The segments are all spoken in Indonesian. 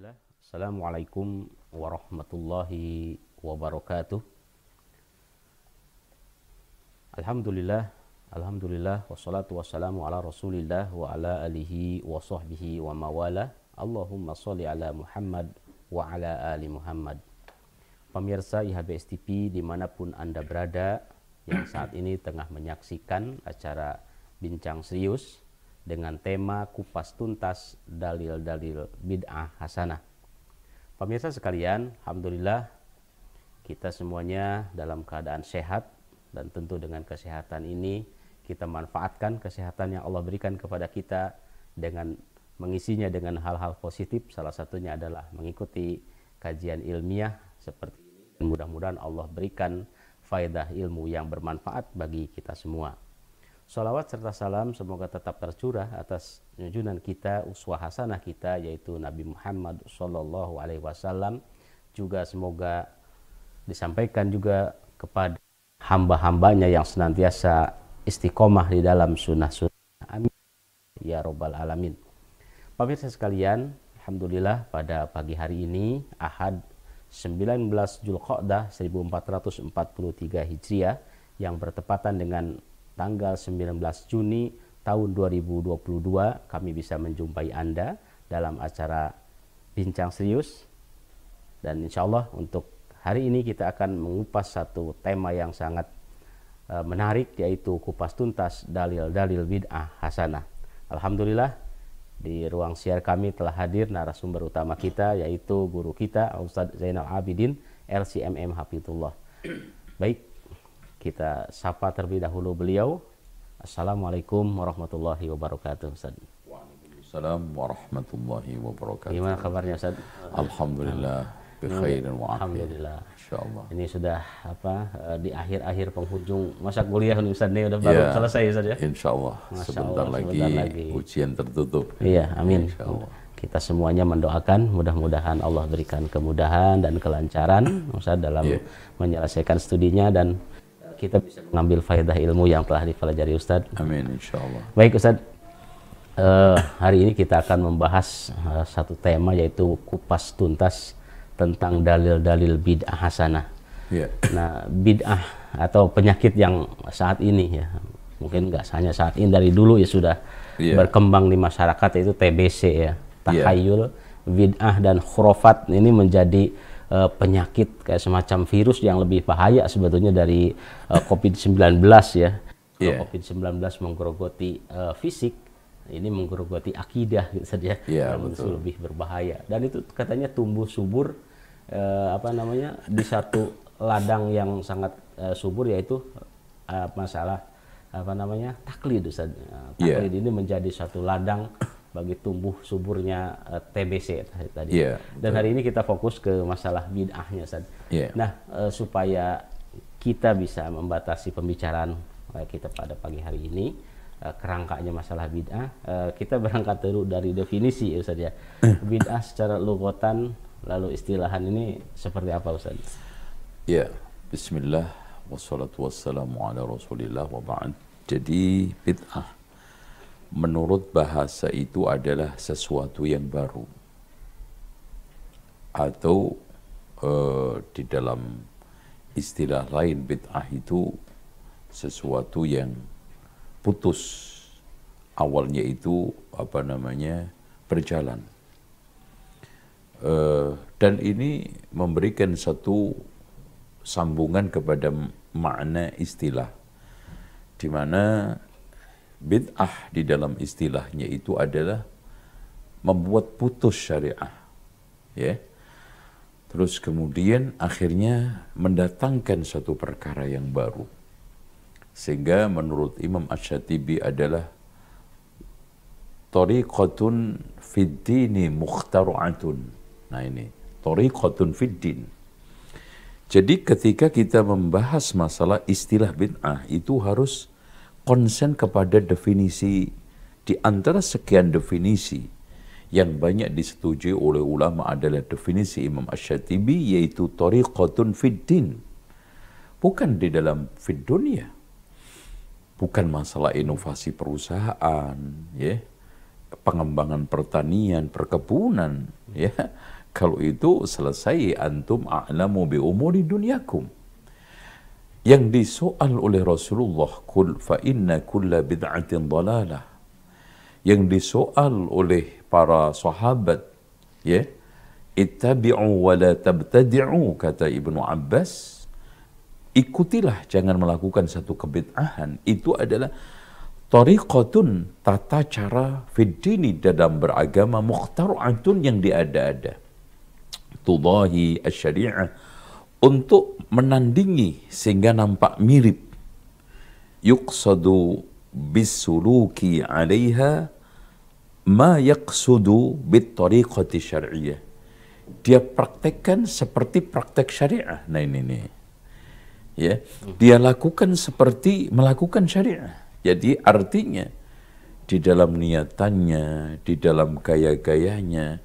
Bismillah. Assalamualaikum warahmatullahi wabarakatuh. Alhamdulillah, wassalatu wassalamu ala rasulillah wa ala alihi wa sahbihi wa mawala. Allahumma sholli ala Muhammad wa ala ali Muhammad. Pemirsa IHBS TV dimanapun Anda berada, yang saat ini tengah menyaksikan acara Bincang Serius dengan tema kupas tuntas dalil-dalil bid'ah hasanah. Pemirsa sekalian, alhamdulillah kita semuanya dalam keadaan sehat, dan tentu dengan kesehatan ini kita manfaatkan kesehatan yang Allah berikan kepada kita dengan mengisinya dengan hal-hal positif. Salah satunya adalah mengikuti kajian ilmiah seperti ini, dan mudah-mudahan Allah berikan faedah ilmu yang bermanfaat bagi kita semua. Sholawat serta salam semoga tetap tercurah atas junjungan kita, uswah hasanah kita, yaitu Nabi Muhammad SAW. Juga semoga disampaikan juga kepada hamba-hambanya yang senantiasa istiqomah di dalam sunnah-sunnah. Amin ya robbal alamin. Pemirsa sekalian, alhamdulillah pada pagi hari ini Ahad 19 Zulqa'dah 1443 Hijriah yang bertepatan dengan tanggal 19 Juni tahun 2022, kami bisa menjumpai Anda dalam acara Bincang Serius. Dan insya Allah untuk hari ini kita akan mengupas satu tema yang sangat menarik, yaitu kupas tuntas dalil-dalil bid'ah hasanah. Alhamdulillah di ruang siar kami telah hadir narasumber utama kita, yaitu guru kita Ustadz Zainal Abidin LCMM Hafizullah. Baik, kita sapa terlebih dahulu beliau. Assalamualaikum warahmatullahi wabarakatuh, Ustaz. Waalaikumsalam warahmatullahi wabarakatuh. Gimana kabarnya, Ustaz? Alhamdulillah bikhairin wa Alhamdulillah. Insyaallah. Ini sudah di akhir-akhir penghujung masa kuliah nih, Ustaz, nih udah baru selesai, Ustaz ya. Insyaallah sebentar lagi ujian tertutup. Iya, amin. Insyaallah. Kita semuanya mendoakan mudah-mudahan Allah berikan kemudahan dan kelancaran Ustaz dalam menyelesaikan studinya, dan kita bisa mengambil faedah ilmu yang telah dipelajari Ustaz. Amin insyaallah. Baik Ustaz, hari ini kita akan membahas satu tema, yaitu kupas tuntas tentang dalil-dalil bid'ah hasanah. Nah, bid'ah atau penyakit yang saat ini ya, mungkin nggak hanya saat ini, dari dulu ya sudah berkembang di masyarakat, yaitu TBC ya, takhayul, bid'ah dan khurafat. Ini menjadi penyakit kayak semacam virus yang lebih bahaya sebetulnya dari COVID-19 ya. COVID-19 menggerogoti fisik, ini menggerogoti akidah gitu saja, itu lebih berbahaya. Dan itu katanya tumbuh subur di satu ladang yang sangat subur, yaitu masalah taklid. Taklid ini menjadi satu ladang bagi tumbuh suburnya TBC tadi. Dan hari ini kita fokus ke masalah bid'ahnya, Ustaz. Nah, supaya kita bisa membatasi pembicaraan kita pada pagi hari ini, kerangkanya masalah bid'ah, kita berangkat dulu dari definisi, Ustaz ya. Bid'ah secara lughatan, lalu istilahan ini seperti apa, Ustaz? Ya, bismillah wassalatu wassalamu ala rasulillah wa ba'd. Jadi bid'ah menurut bahasa itu adalah sesuatu yang baru, atau di dalam istilah lain bid'ah itu sesuatu yang putus, awalnya itu berjalan, dan ini memberikan satu sambungan kepada makna istilah, di mana bid'ah di dalam istilahnya itu adalah membuat putus syariah, ya. Terus kemudian akhirnya mendatangkan satu perkara yang baru, sehingga menurut Imam Asy-Syatibi adalah tariqatun fid dini mukhtara'atun. Nah ini tariqatun fid din. Jadi ketika kita membahas masalah istilah bid'ah, itu harus konsen kepada definisi di antara sekian definisi yang banyak disetujui oleh ulama adalah definisi Imam Asy-Syatibi, yaitu tariqatun fid din, bukan di dalam fid dunya, bukan masalah inovasi perusahaan, ya, pengembangan pertanian, perkebunan, ya. Kalau itu selesai, antum a'lamu bi umuri dunyakum. Yang disoal oleh Rasulullah, kul fa inna kulla bid'atin dalalah. Yang disoal oleh para sahabat, ya, ittabi'u wa la tabtadi'u, kata Ibnu Abbas, ikutilah, jangan melakukan satu kebid'ahan. Itu adalah tariqatun, tata cara fiddini, dalam beragama, mukhtara'atun, yang diada-ada, tudahi asy-syari'ah, untuk menandingi sehingga nampak mirip, yuqsadu bisuluki 'alaiha ma yaqsudu bit tariqati syar'iyyah. Dia praktekkan seperti praktek syariah. Nah ini nih, ya, dia lakukan seperti melakukan syariah. Jadi artinya di dalam niatannya, di dalam gaya-gayanya,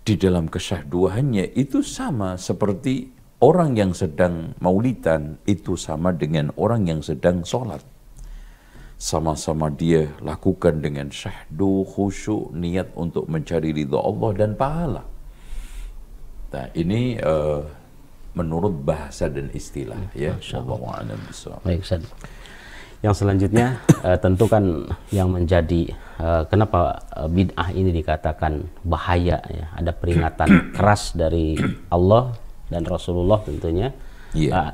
di dalam kesyahduannya itu sama seperti orang yang sedang maulidan, itu sama dengan orang yang sedang sholat. Sama-sama dia lakukan dengan syahdu, khusyuk, niat untuk mencari ridha Allah dan pahala. Nah ini menurut bahasa dan istilah, ya. Wallahu a'lam bishawab. Baik, Ustaz. Yang selanjutnya tentu kan yang menjadi kenapa bid'ah ini dikatakan bahaya, ya. Ada peringatan keras dari Allah dan Rasulullah tentunya.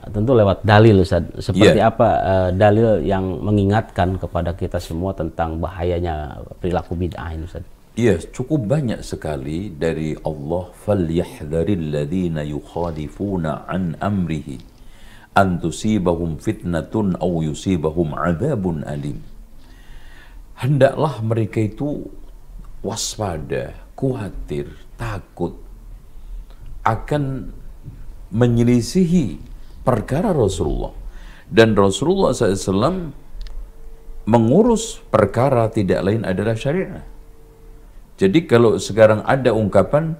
Tentu lewat dalil, Ustaz. Seperti apa dalil yang mengingatkan kepada kita semua tentang bahayanya perilaku bid'ah ini, Ustaz? Iya, cukup banyak sekali dari Allah. Falyahdharil ladzina yukhalifuna an amrihi an tusibahum fitnatun aw yusibahum adzabun alim. Hendaklah mereka itu waspada, khawatir, takut akan menyelisihi perkara Rasulullah. Dan Rasulullah SAW mengurus perkara tidak lain adalah syariah. Jadi kalau sekarang ada ungkapan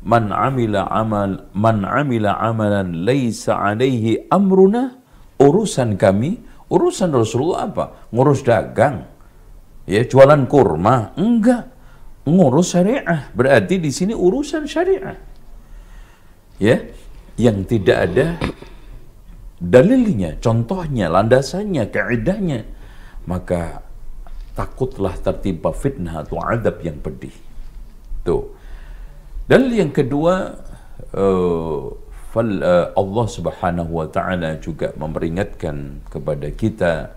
man amila amalan laisa alaihi amruna, urusan kami, urusan Rasulullah apa? Ngurus dagang, ya, jualan kurma? Enggak, ngurus syariah. Berarti di sini urusan syariah, ya, yang tidak ada dalilnya, contohnya, landasannya, kaidahnya, maka takutlah tertimpa fitnah atau adab yang pedih. Tuh. Dan yang kedua, Allah Subhanahu wa taala juga memperingatkan kepada kita,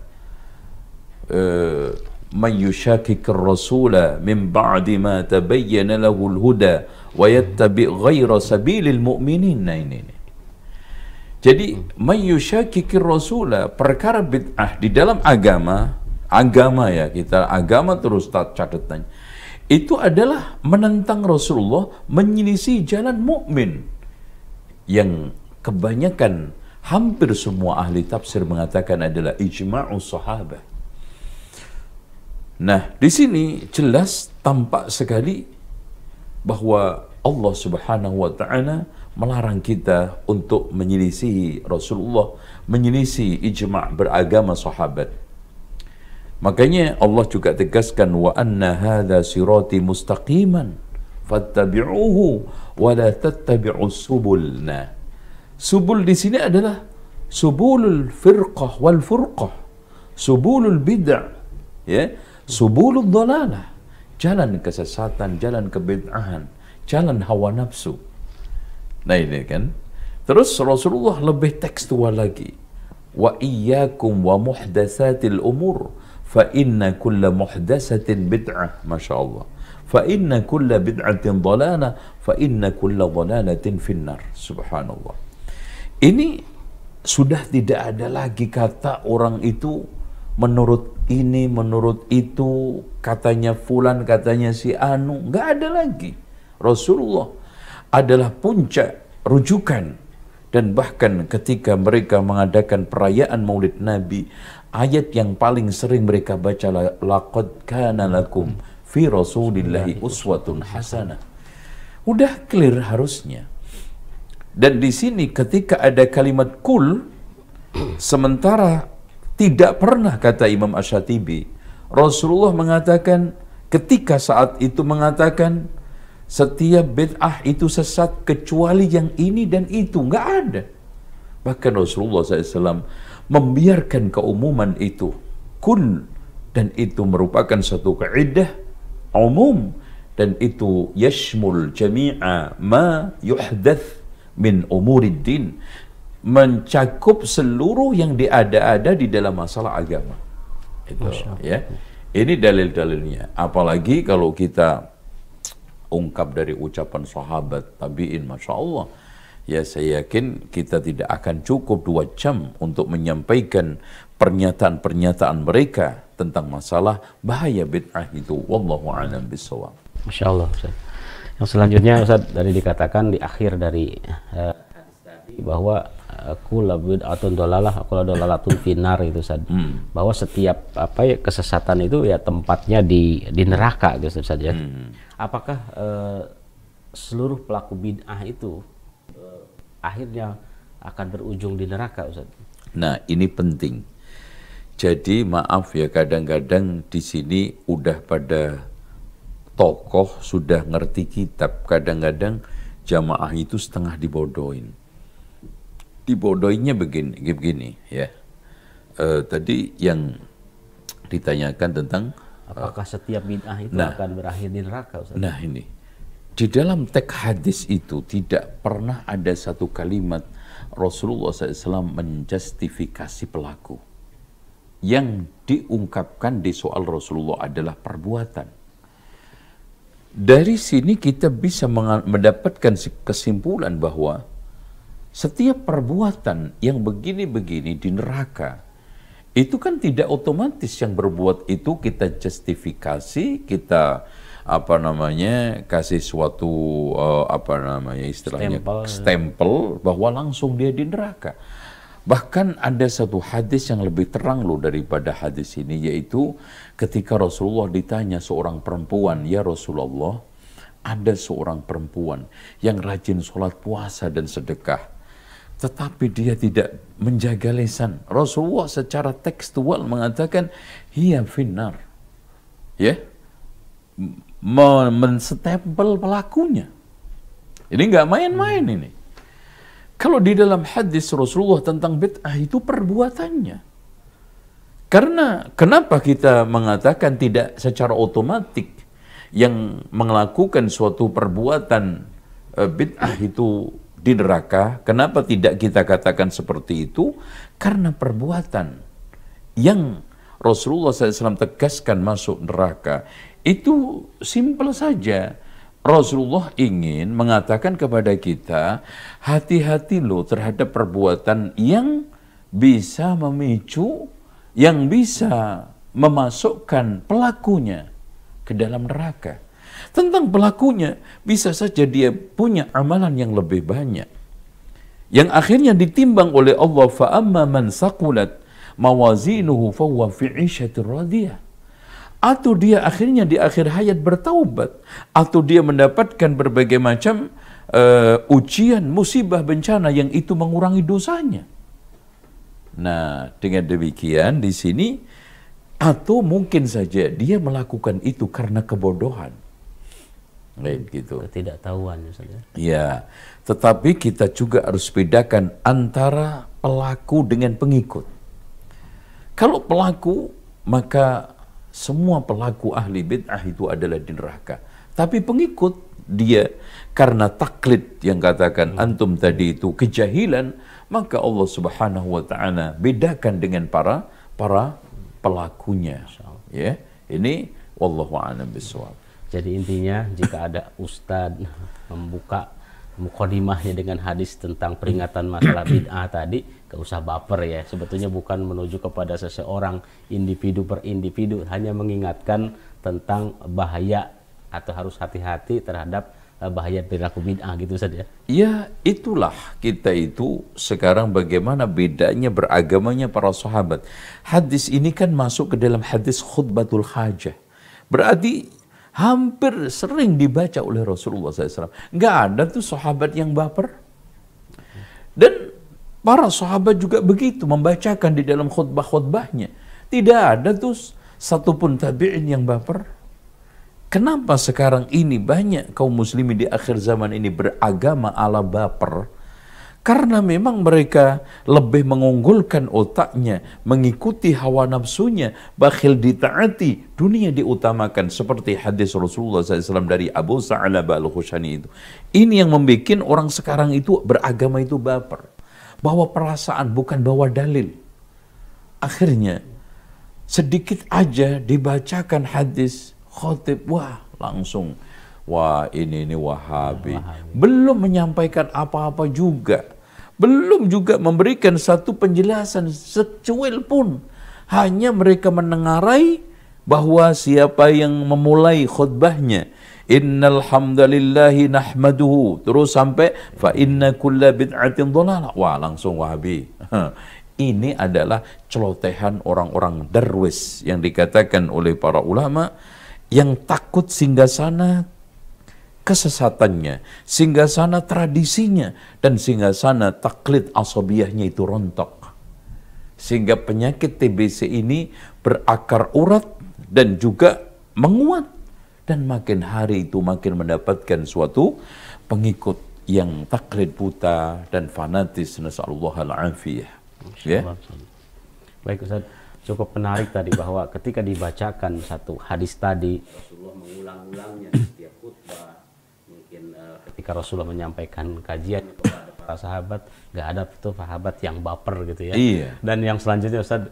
man yushakikir rasula min ba'di ma tabayyana lahul huda wa yattabi' ghaira sabilil mu'minin. Nah ini. Jadi man yushakikir rasula, perkara bid'ah di dalam agama ya, kita agama terus catatannya itu adalah menentang Rasulullah, menyelisih jalan mukmin, yang kebanyakan hampir semua ahli tafsir mengatakan adalah ijma'us sahabat. Nah, di sini jelas tampak sekali bahwa Allah Subhanahu wa taala melarang kita untuk menyelisihi Rasulullah, menyelisih ijma' beragama sahabat. Makanya Allah juga tegaskan, wa anna hadza sirati mustaqiman fattabi'uhu wa la tattabi'us subul. Nah, subul di sini adalah subulul firqah wal furqah, subulul bid'ah, ya, subulul dhalalah, jalan kesesatan, jalan kebid'ahan, jalan hawa nafsu. Nah ini kan. Terus Rasulullah lebih tekstual lagi, wa iyyakum wa muhdatsatil umur fa inna kulla muhdatsatin bid'ah. Masya Allah. Fa inna kulla bid'atin dhalalah fa inna kulla dhalalatin finnar. Subhanallah. Ini sudah tidak ada lagi kata orang itu menurut ini, menurut itu, katanya fulan, katanya si anu, nggak ada lagi. Rasulullah adalah puncak rujukan. Dan bahkan ketika mereka mengadakan perayaan Maulid Nabi, ayat yang paling sering mereka baca, laqad kana lakum fi rasulillahi uswatun hasanah. Udah clear harusnya. Dan di sini ketika ada kalimat kul, sementara tidak pernah, kata Imam Asy-Syatibi, Rasulullah mengatakan ketika saat itu mengatakan setiap bid'ah itu sesat kecuali yang ini dan itu, nggak ada. Bahkan Rasulullah SAW membiarkan keumuman itu, kul, dan itu merupakan satu kaidah umum, dan itu yashmul jami'a ma yuhdath min umuriddin, mencakup seluruh yang diada-ada di dalam masalah agama. Itu ya. Ini dalil-dalilnya. Apalagi kalau kita ungkap dari ucapan sahabat tabi'in, Masya Allah. Ya, saya yakin kita tidak akan cukup 2 jam untuk menyampaikan pernyataan-pernyataan mereka tentang masalah bahaya bid'ah itu. Wallahu a'lam bishawab. Masya Allah, Ustaz. Yang selanjutnya, Ustaz, dari dikatakan di akhir dari bahwa kula bid'atun dolalah, kula dolalatun finar itu, Ustaz. Bahwa setiap kesesatan itu ya tempatnya di neraka gitu, Ustaz ya. Apakah seluruh pelaku bid'ah itu akhirnya akan berujung di neraka, Ustaz? Nah, ini penting. Jadi maaf ya, kadang-kadang di sini udah pada tokoh sudah ngerti kitab, kadang-kadang jamaah itu setengah dibodohin. Dibodohinnya begini ya. Tadi yang ditanyakan tentang apakah setiap bid'ah itu akan berakhir di neraka, Ustaz? Nah, ini di dalam teks hadis itu tidak pernah ada satu kalimat Rasulullah SAW menjustifikasi pelaku. Yang diungkapkan di soal Rasulullah adalah perbuatan. Dari sini kita bisa mendapatkan kesimpulan bahwa setiap perbuatan yang begini-begini di neraka, itu kan tidak otomatis yang berbuat itu kita justifikasi, kita kasih suatu istilahnya stempel bahwa langsung dia di neraka. Bahkan ada satu hadis yang lebih terang loh daripada hadis ini, yaitu ketika Rasulullah ditanya seorang perempuan, ya Rasulullah, ada seorang perempuan yang rajin sholat puasa dan sedekah, tetapi dia tidak menjaga lisan. Rasulullah secara tekstual mengatakan hiya finnar, ya, menstempel pelakunya. Ini nggak main-main ini. Kalau di dalam hadis Rasulullah tentang bid'ah itu perbuatannya. Karena kenapa kita mengatakan tidak secara otomatis yang melakukan suatu perbuatan bid'ah itu di neraka? Kenapa tidak kita katakan seperti itu? Karena perbuatan yang Rasulullah SAW tegaskan masuk neraka itu simpel saja. Rasulullah ingin mengatakan kepada kita, hati-hati loh terhadap perbuatan yang bisa memicu, yang bisa memasukkan pelakunya ke dalam neraka. Tentang pelakunya, bisa saja dia punya amalan yang lebih banyak, yang akhirnya ditimbang oleh Allah, فَأَمَّا مَنْ ثَقُلَتْ مَوَازِينُهُ فَهُوَ فِي عِيشَةٍ رَاضِيَةٍ. Atau dia akhirnya di akhir hayat bertaubat, atau dia mendapatkan berbagai macam ujian, musibah, bencana yang itu mengurangi dosanya. Nah, dengan demikian di sini, atau mungkin saja dia melakukan itu karena kebodohan. Gitu. Ketidaktahuan, Ustaz. Ya, tetapi kita juga harus bedakan antara pelaku dengan pengikut. Kalau pelaku, maka semua pelaku ahli bid'ah itu adalah di neraka. Tapi pengikut dia karena taklid yang katakan antum tadi itu kejahilan, maka Allah Subhanahu wa taala bedakan dengan para pelakunya. Ya, ini wallahu a'lam bishawab. Jadi intinya jika ada ustadz membuka mukadimahnya dengan hadis tentang peringatan masalah bid'ah tadi, gak usah baper ya. Sebetulnya bukan menuju kepada seseorang individu per individu, hanya mengingatkan tentang bahaya atau harus hati-hati terhadap bahaya perilaku bid'ah gitu saja. Ya, itulah kita itu sekarang bagaimana bedanya beragamanya para sahabat. Hadis ini kan masuk ke dalam hadis khutbatul hajah. Berarti hampir sering dibaca oleh Rasulullah SAW. Nggak ada tuh sahabat yang baper. Dan para sahabat juga begitu membacakan di dalam khutbah-khutbahnya. Tidak ada tuh satupun tabi'in yang baper. Kenapa sekarang ini banyak kaum muslimin di akhir zaman ini beragama ala baper? Karena memang mereka lebih mengunggulkan otaknya, mengikuti hawa nafsunya, bakhil ditaati, dunia diutamakan. Seperti hadis Rasulullah SAW dari Abu Sa'labah Al-Khushani itu. Ini yang membuat orang sekarang itu beragama itu baper. Bawa perasaan, bukan bawa dalil. Akhirnya, sedikit aja dibacakan hadis, khotib, wah langsung. Wah ini Wahabi. Belum menyampaikan apa-apa juga. Belum juga memberikan satu penjelasan secuil pun. Hanya mereka menengarai bahwa siapa yang memulai khutbahnya. Innal hamdalillahi nahmaduhu. Terus sampai fa inna kulla bid'atin dhalalah. Wah langsung Wahabi. Ini adalah celotehan orang-orang darwis yang dikatakan oleh para ulama yang takut singgasana kesesatannya, singgasana tradisinya, dan singgasana taklid asabiyahnya itu rontok. Sehingga penyakit TBC ini berakar urat dan juga menguat. Dan makin hari itu makin mendapatkan suatu pengikut yang taklid buta dan fanatis. Nasallallahu al-afiyah. Ya. Baik Ustaz, cukup menarik tadi bahwa ketika dibacakan satu hadis tadi, Rasulullah mengulang-ulangnya setiap khutbah. Mungkin ketika Rasulullah menyampaikan kajian kepada para sahabat, nggak ada tuh sahabat yang baper gitu ya. Iya. Dan yang selanjutnya Ustaz,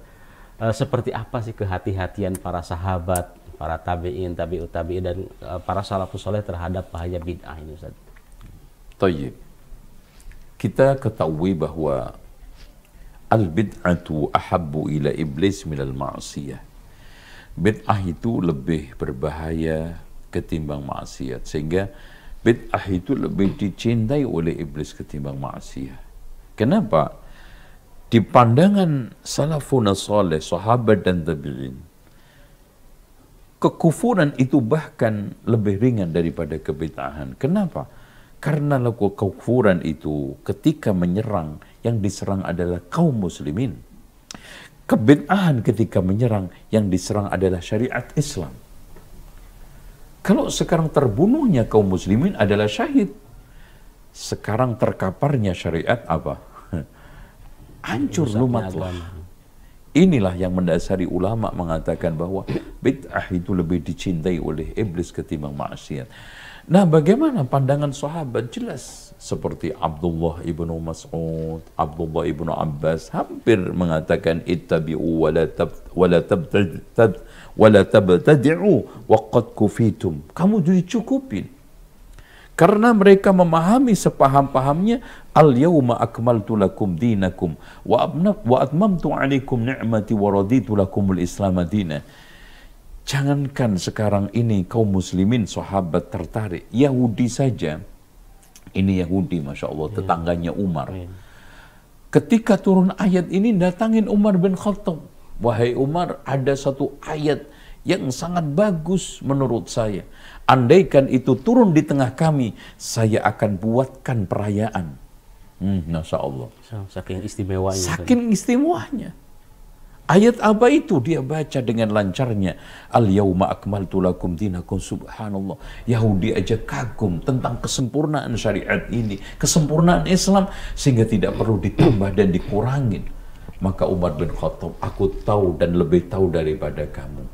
seperti apa sih kehati-hatian para sahabat, para tabi'in, tabi'ut tabi'in, dan para salafus soleh terhadap bahaya bid'ah ini Ustaz? Tayyib. Kita ketahui bahwa al-bid'atu ahabbu ila iblis minal ma'asiyah. Bid'ah itu lebih berbahaya ketimbang maksiat. Sehingga bid'ah itu lebih dicintai oleh iblis ketimbang maksiat. Kenapa? Di pandangan salafun salih, sahabat dan tabi'in, kekufuran itu bahkan lebih ringan daripada kebid'ahan. Kenapa? Karena kekufuran itu ketika menyerang, yang diserang adalah kaum muslimin. Kebid'ahan ketika menyerang, yang diserang adalah syariat Islam. Kalau sekarang terbunuhnya kaum muslimin adalah syahid. Sekarang terkaparnya syariat apa? Hancur lumatlah. Inilah yang mendasari ulama mengatakan bahwa bid'ah itu lebih dicintai oleh iblis ketimbang maksiat. Nah, bagaimana pandangan sahabat? Jelas seperti Abdullah ibnu Mas'ud, Abdullah ibnu Abbas hampir mengatakan ittabi'u wa la tabtadi'u wa qad kufitum. Kamu dicukupin. Karena mereka memahami sepaham-pahamnya, al-yawma akmaltu lakum dinakum wa atmamtu 'alaikum ni'mati wa raditu lakumul Islam madina. Jangankan sekarang ini kaum muslimin sahabat tertarik, Yahudi saja, ini Yahudi Masya Allah, tetangganya Umar. Ketika turun ayat ini, datangin Umar bin Khattab. Wahai Umar, ada satu ayat yang sangat bagus menurut saya. Andaikan itu turun di tengah kami, saya akan buatkan perayaan. Masya Allah. Saking istimewanya. Saking istimewanya. Ayat apa itu? Dia baca dengan lancarnya. Al-yawma akmaltu lakum dinakum, subhanallah. Yahudi aja kagum tentang kesempurnaan syariat ini, kesempurnaan Islam, sehingga tidak perlu ditambah dan dikurangin. Maka Umar bin Khattab, aku tahu dan lebih tahu daripada kamu.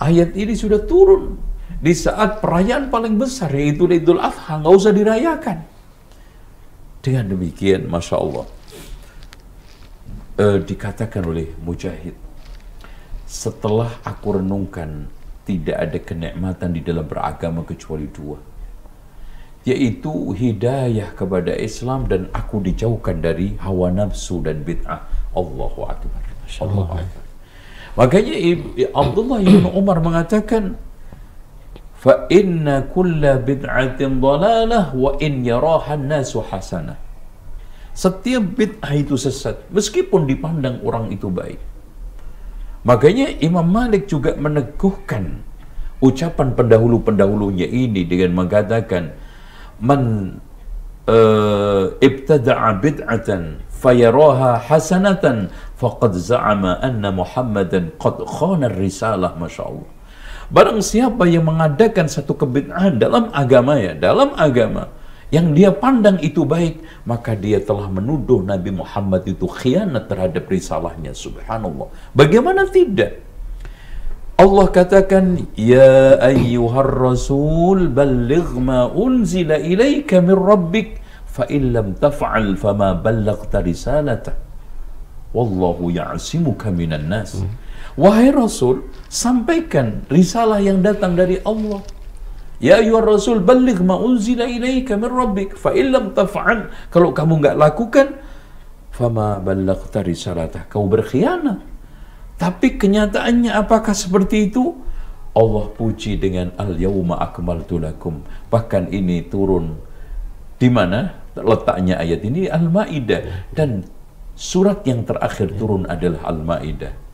Ayat ini sudah turun di saat perayaan paling besar, yaitu Idul Adha, nggak usah dirayakan. Dengan demikian, Masya Allah, dikatakan oleh Mujahid, setelah aku renungkan, tidak ada kenikmatan di dalam beragama kecuali dua, yaitu hidayah kepada Islam dan aku dijauhkan dari hawa nafsu dan bid'ah. Allahu Akbar. Allahu Akbar. Makanya Abdullah bin Umar mengatakan, fa inna kulla bid'atin dhalalah wa in yaraha an-nasu hasanah. Setiap bid'ah itu sesat, meskipun dipandang orang itu baik. Makanya Imam Malik juga meneguhkan ucapan pendahulu-pendahulunya ini dengan mengatakan, man ibtada'a bid'atan fayaraha hasanatan faqad za'ama anna Muhammadan qad khana risalah. Masya Allah. Barang siapa yang mengadakan satu kebid'ahan dalam agama yang dia pandang itu baik, maka dia telah menuduh Nabi Muhammad itu khianat terhadap risalahnya. Subhanallah. Bagaimana tidak? Allah katakan, ya ayyuhar rasul balligh ma unzila ilaika min rabbik fa in lam taf'al fama ballaghta risalata wallahu ya'simuka minan nas. Wahai Rasul, sampaikan risalah yang datang dari Allah. Ya ayyuhar rasul balligh ma unzila ilaika min rabbik fa in lam taf'al, kalau kamu enggak lakukan, fama ballaghta risalatah, kau berkhianat. Tapi kenyataannya apakah seperti itu? Allah puji dengan al-yawma akmaltu lakum. Bahkan ini turun di mana letaknya ayat ini? Al-Maidah, dan surat yang terakhir turun adalah Al-Maidah.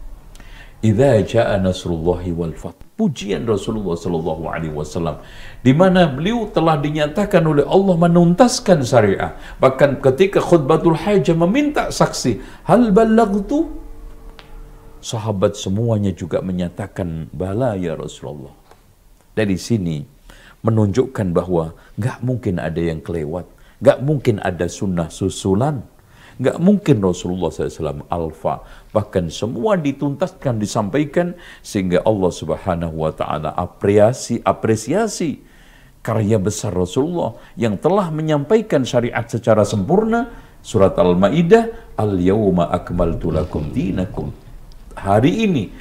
Idza jaa nasrullahi wal fath. Pujian Rasulullah sallallahu alaihi wasallam di mana beliau telah dinyatakan oleh Allah menuntaskan syariah. Bahkan ketika khutbatul hajah meminta saksi, hal ballaghtu? Sahabat semuanya juga menyatakan bala ya Rasulullah. Dari sini menunjukkan bahwa nggak mungkin ada yang kelewat, nggak mungkin ada sunnah susulan, nggak mungkin Rasulullah SAW alfa. Bahkan semua dituntaskan, disampaikan, sehingga Allah Subhanahu wa Ta'ala apresiasi karya besar Rasulullah yang telah menyampaikan syariat secara sempurna. Surat Al-Maidah, al-yawma akmaltu lakum dinakum. Hari ini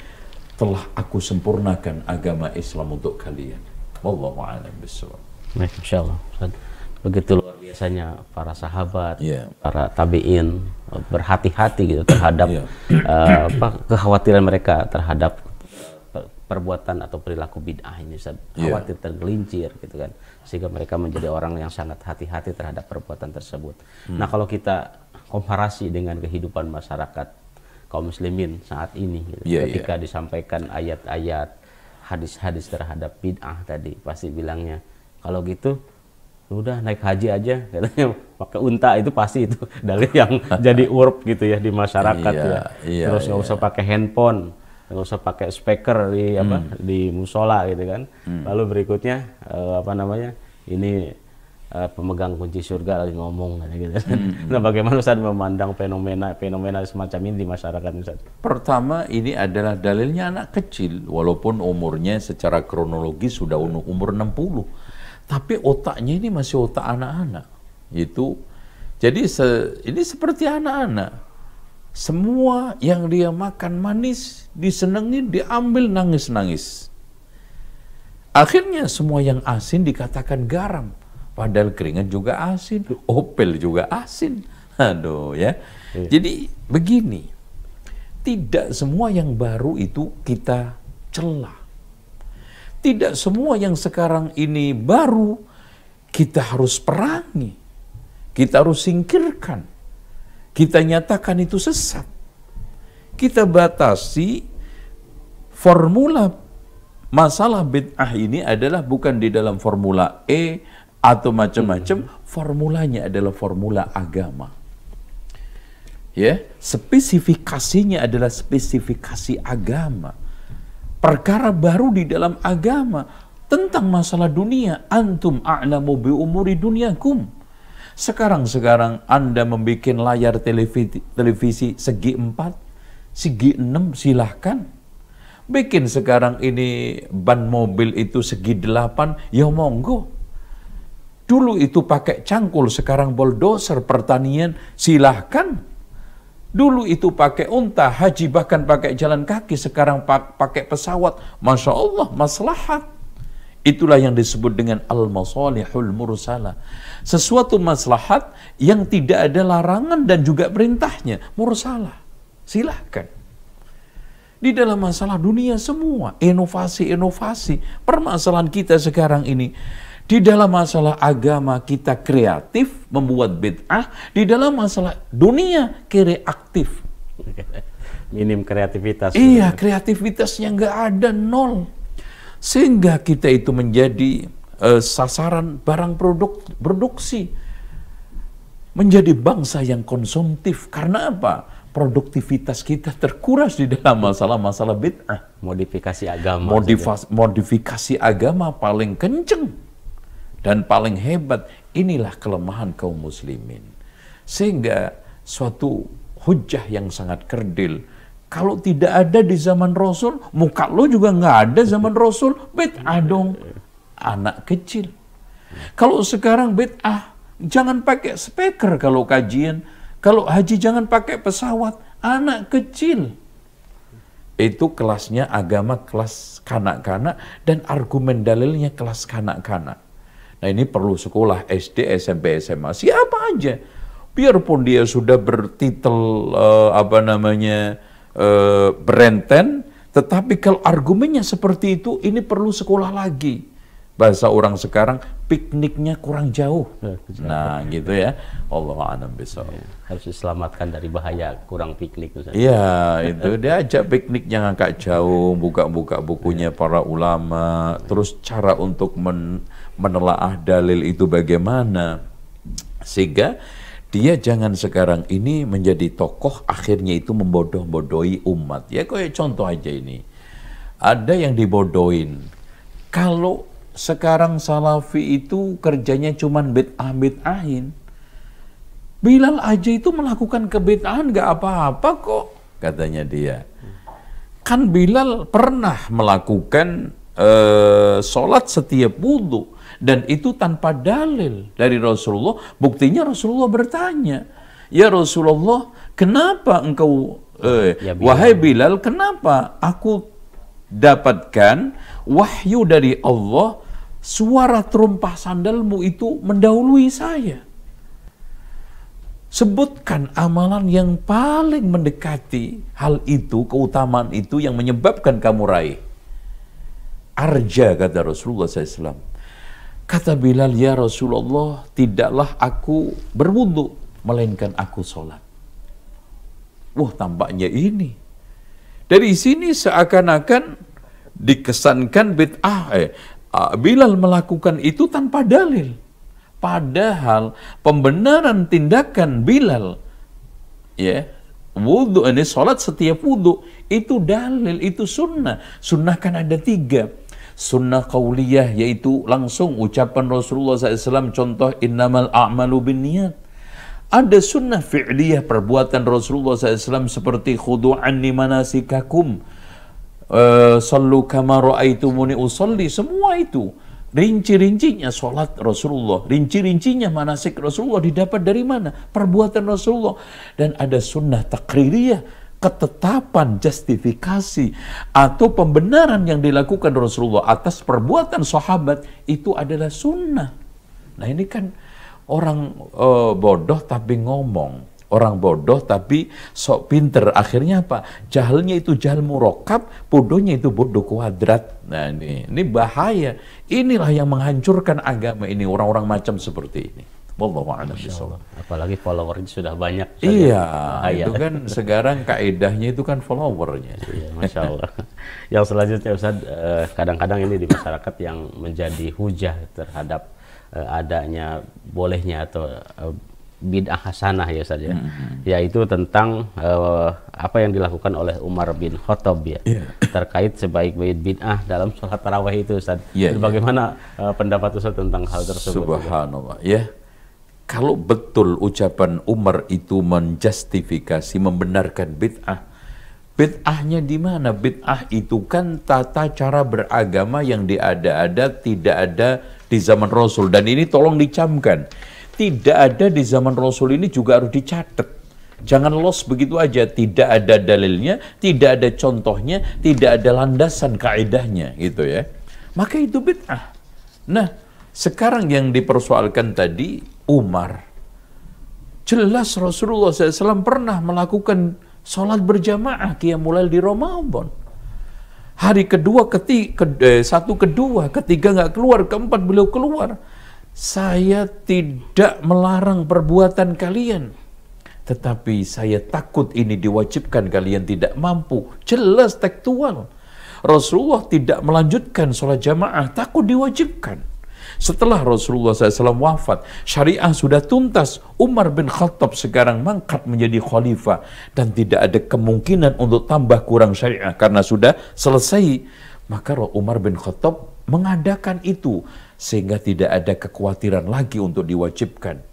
telah aku sempurnakan agama Islam untuk kalian. Wallahu a'lam bishawab. Baik, insyaallah. Begitu luar biasanya para sahabat, para tabi'in berhati-hati gitu terhadap kekhawatiran mereka terhadap perbuatan atau perilaku bid'ah ini, khawatir tergelincir gitu kan, sehingga mereka menjadi orang yang sangat hati-hati terhadap perbuatan tersebut. Nah, kalau kita komparasi dengan kehidupan masyarakat kaum muslimin saat ini gitu, ketika disampaikan ayat-ayat, hadis-hadis terhadap bid'ah tadi, pasti bilangnya kalau gitu udah naik haji aja katanya, pakai unta itu pasti itu dalil yang jadi urp gitu ya di masyarakat terus nggak usah pakai handphone, nggak usah pakai speaker di di musola gitu kan. Lalu berikutnya ini pemegang kunci surga lagi ngomong gitu. Nah, bagaimana Ustaz memandang fenomena semacam ini di masyarakat Ustaz? Pertama, ini adalah dalilnya anak kecil, walaupun umurnya secara kronologis sudah umur 60. Tapi otaknya ini masih otak anak-anak. Jadi ini seperti anak-anak. Semua yang dia makan manis, disenangi, diambil nangis-nangis. Akhirnya semua yang asin dikatakan garam. Padahal keringat juga asin, opel juga asin. Aduh ya. Jadi begini, tidak semua yang baru itu kita celah. Tidak semua yang sekarang ini baru kita harus perangi. Kita harus singkirkan. Kita nyatakan itu sesat. Kita batasi formula masalah bid'ah ini adalah bukan di dalam formula E atau macam-macam, formulanya adalah formula agama. Ya, spesifikasinya adalah spesifikasi agama. Perkara baru di dalam agama tentang masalah dunia. Antum a'lamu bi umuri dunyakum. Sekarang Anda membuat layar televisi segi 4, segi 6, silahkan. Bikin sekarang ini ban mobil itu segi 8, ya monggo. Dulu itu pakai cangkul, sekarang bulldozer pertanian, silahkan. Dulu itu pakai unta, haji bahkan pakai jalan kaki, sekarang pakai pesawat. Masya Allah, maslahat. Itulah yang disebut dengan al-masalihul mursala. Sesuatu maslahat yang tidak ada larangan dan juga perintahnya. Mursalah. Silahkan. Di dalam masalah dunia semua, inovasi-inovasi. Permasalahan kita sekarang ini, di dalam masalah agama kita kreatif, membuat bid'ah. Di dalam masalah dunia, kreatif. Minim kreativitas. Iya, kreativitasnya nggak ada, nol. Sehingga kita itu menjadi sasaran barang produksi. Menjadi bangsa yang konsumtif. Karena apa? produktivitas kita terkuras di dalam masalah-masalah bid'ah. Modifikasi agama. Modifikasi agama paling kenceng dan paling hebat. Inilah kelemahan kaum muslimin. Sehingga suatu hujah yang sangat kerdil, kalau tidak ada di zaman Rasul, muka lo juga nggak ada zaman Rasul, bid'ah dong. Anak kecil. Kalau sekarang bid'ah, jangan pakai speaker kalau kajian. Kalau haji jangan pakai pesawat, anak kecil. Itu kelasnya agama kelas kanak-kanak dan argumen dalilnya kelas kanak-kanak. Nah ini perlu sekolah SD, SMP, SMA, siapa aja. Biarpun dia sudah bertitel berenten, tetapi kalau argumennya seperti itu, ini perlu sekolah lagi. Bahasa orang sekarang, pikniknya kurang jauh. Nah, gitu ya. Allah a'lam bishawab. Harus diselamatkan dari bahaya kurang piknik. Iya, itu dia ajak piknik yang agak jauh, buka-buka bukunya para ulama, terus cara untuk menelaah dalil itu bagaimana. Sehingga dia jangan sekarang ini menjadi tokoh, akhirnya itu membodoh-bodohi umat. Ya kayak contoh aja ini. Ada yang dibodohin. Kalau sekarang Salafi itu kerjanya cuman bid'ah-bid'ahin. Bilal aja itu melakukan kebid'ahan gak apa-apa kok, katanya dia. Kan Bilal pernah melakukan sholat setiap wudu, dan itu tanpa dalil dari Rasulullah. Buktinya Rasulullah bertanya, ya Rasulullah, kenapa engkau, wahai Bilal, kenapa aku dapatkan wahyu dari Allah, suara terumpah sandalmu itu mendahului saya. Sebutkan amalan yang paling mendekati hal itu, keutamaan itu yang menyebabkan kamu raih. Arja, kata Rasulullah SAW. Kata Bilal, ya Rasulullah, tidaklah aku berwudu, melainkan aku sholat. Wah, tampaknya ini. Dari sini seakan-akan dikesankan bid'ah. Bilal melakukan itu tanpa dalil. Padahal pembenaran tindakan Bilal, ya, wudu ini sholat setiap wudu itu dalil, itu sunnah. Sunnah kan ada 3. Sunnah qauliyah, yaitu langsung ucapan Rasulullah SAW, contoh innamal a'malu binniyat. Ada sunnah fi'liyah, perbuatan Rasulullah SAW seperti khudu anni manasikakum, sallu kama ra'aitumuni usalli. Semua itu rinci-rincinya sholat Rasulullah, rinci-rincinya manasik Rasulullah didapat dari mana? Perbuatan Rasulullah. Dan ada sunnah takririyah, ketetapan, justifikasi atau pembenaran yang dilakukan Rasulullah atas perbuatan sahabat, itu adalah sunnah. Nah ini kan orang bodoh tapi ngomong, orang bodoh tapi sok pinter. Akhirnya apa? Jahalnya itu jahal murokab, bodohnya itu bodoh kuadrat. Nah ini bahaya. Inilah yang menghancurkan agama ini, orang-orang macam seperti ini. Wallahu a'lam bishawab. Apalagi followernya sudah banyak. Iya, itu kan sekarang kaedahnya itu kan followernya. Iya, Masya Allah. Yang selanjutnya Ustaz, kadang-kadang ini di masyarakat yang menjadi hujah terhadap adanya bolehnya atau bid'ah hasanah ya Ustaz ya. Yaitu tentang apa yang dilakukan oleh Umar bin Khattab ya. Terkait sebaik-baik bid'ah dalam sholat tarawih itu Ustaz. Bagaimana pendapat Ustaz tentang hal tersebut? Subhanallah ya. Kalau betul ucapan Umar itu menjustifikasi, membenarkan bid'ah, bid'ahnya di mana? Bid'ah itu kan tata cara beragama yang diada-ada, tidak ada di zaman Rasul. Dan ini tolong dicamkan, tidak ada di zaman Rasul ini juga harus dicatat. Jangan los begitu aja, tidak ada dalilnya, tidak ada contohnya, tidak ada landasan kaidahnya gitu ya. Maka itu bid'ah. Nah, sekarang yang dipersoalkan tadi Umar, jelas Rasulullah SAW pernah melakukan sholat berjamaah qiyamul lail di Ramadan. Hari kedua, satu kedua, ketiga nggak keluar, keempat beliau keluar. Saya tidak melarang perbuatan kalian, tetapi saya takut ini diwajibkan kalian tidak mampu. Jelas tekstual. Rasulullah tidak melanjutkan sholat jamaah, takut diwajibkan. Setelah Rasulullah SAW wafat, syariah sudah tuntas. Umar bin Khattab sekarang mangkat menjadi khalifah. Dan tidak ada kemungkinan untuk tambah kurang syariah karena sudah selesai. Maka Umar bin Khattab mengadakan itu. Sehingga tidak ada kekhawatiran lagi untuk diwajibkan.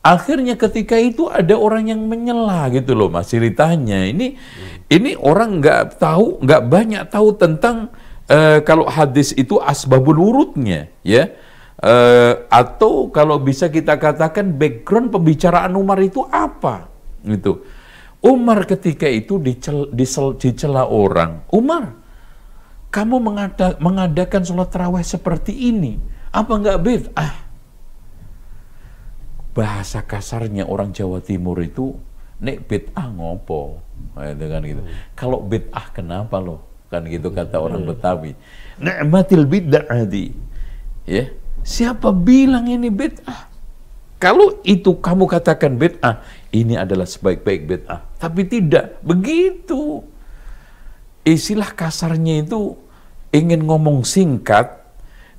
Akhirnya ketika itu ada orang yang menyela gitu loh Mas ceritanya. Ini orang nggak banyak tahu tentang kalau hadis itu asbabul wurudnya, ya, atau kalau bisa kita katakan background pembicaraan Umar itu apa, gitu. Umar ketika itu dicela orang, Umar, kamu mengadakan sholat tarawih seperti ini, apa nggak bid'ah? Bahasa kasarnya orang Jawa Timur itu, nek bid'ah ngopo, gitu. Kalau bid'ah kenapa loh? Kan gitu kata orang Betawi. Ni'matil bid'ati. Ya, siapa bilang ini bid'ah? Kalau itu kamu katakan bid'ah, ini adalah sebaik-baik bid'ah. Tapi tidak begitu. Istilah kasarnya itu ingin ngomong singkat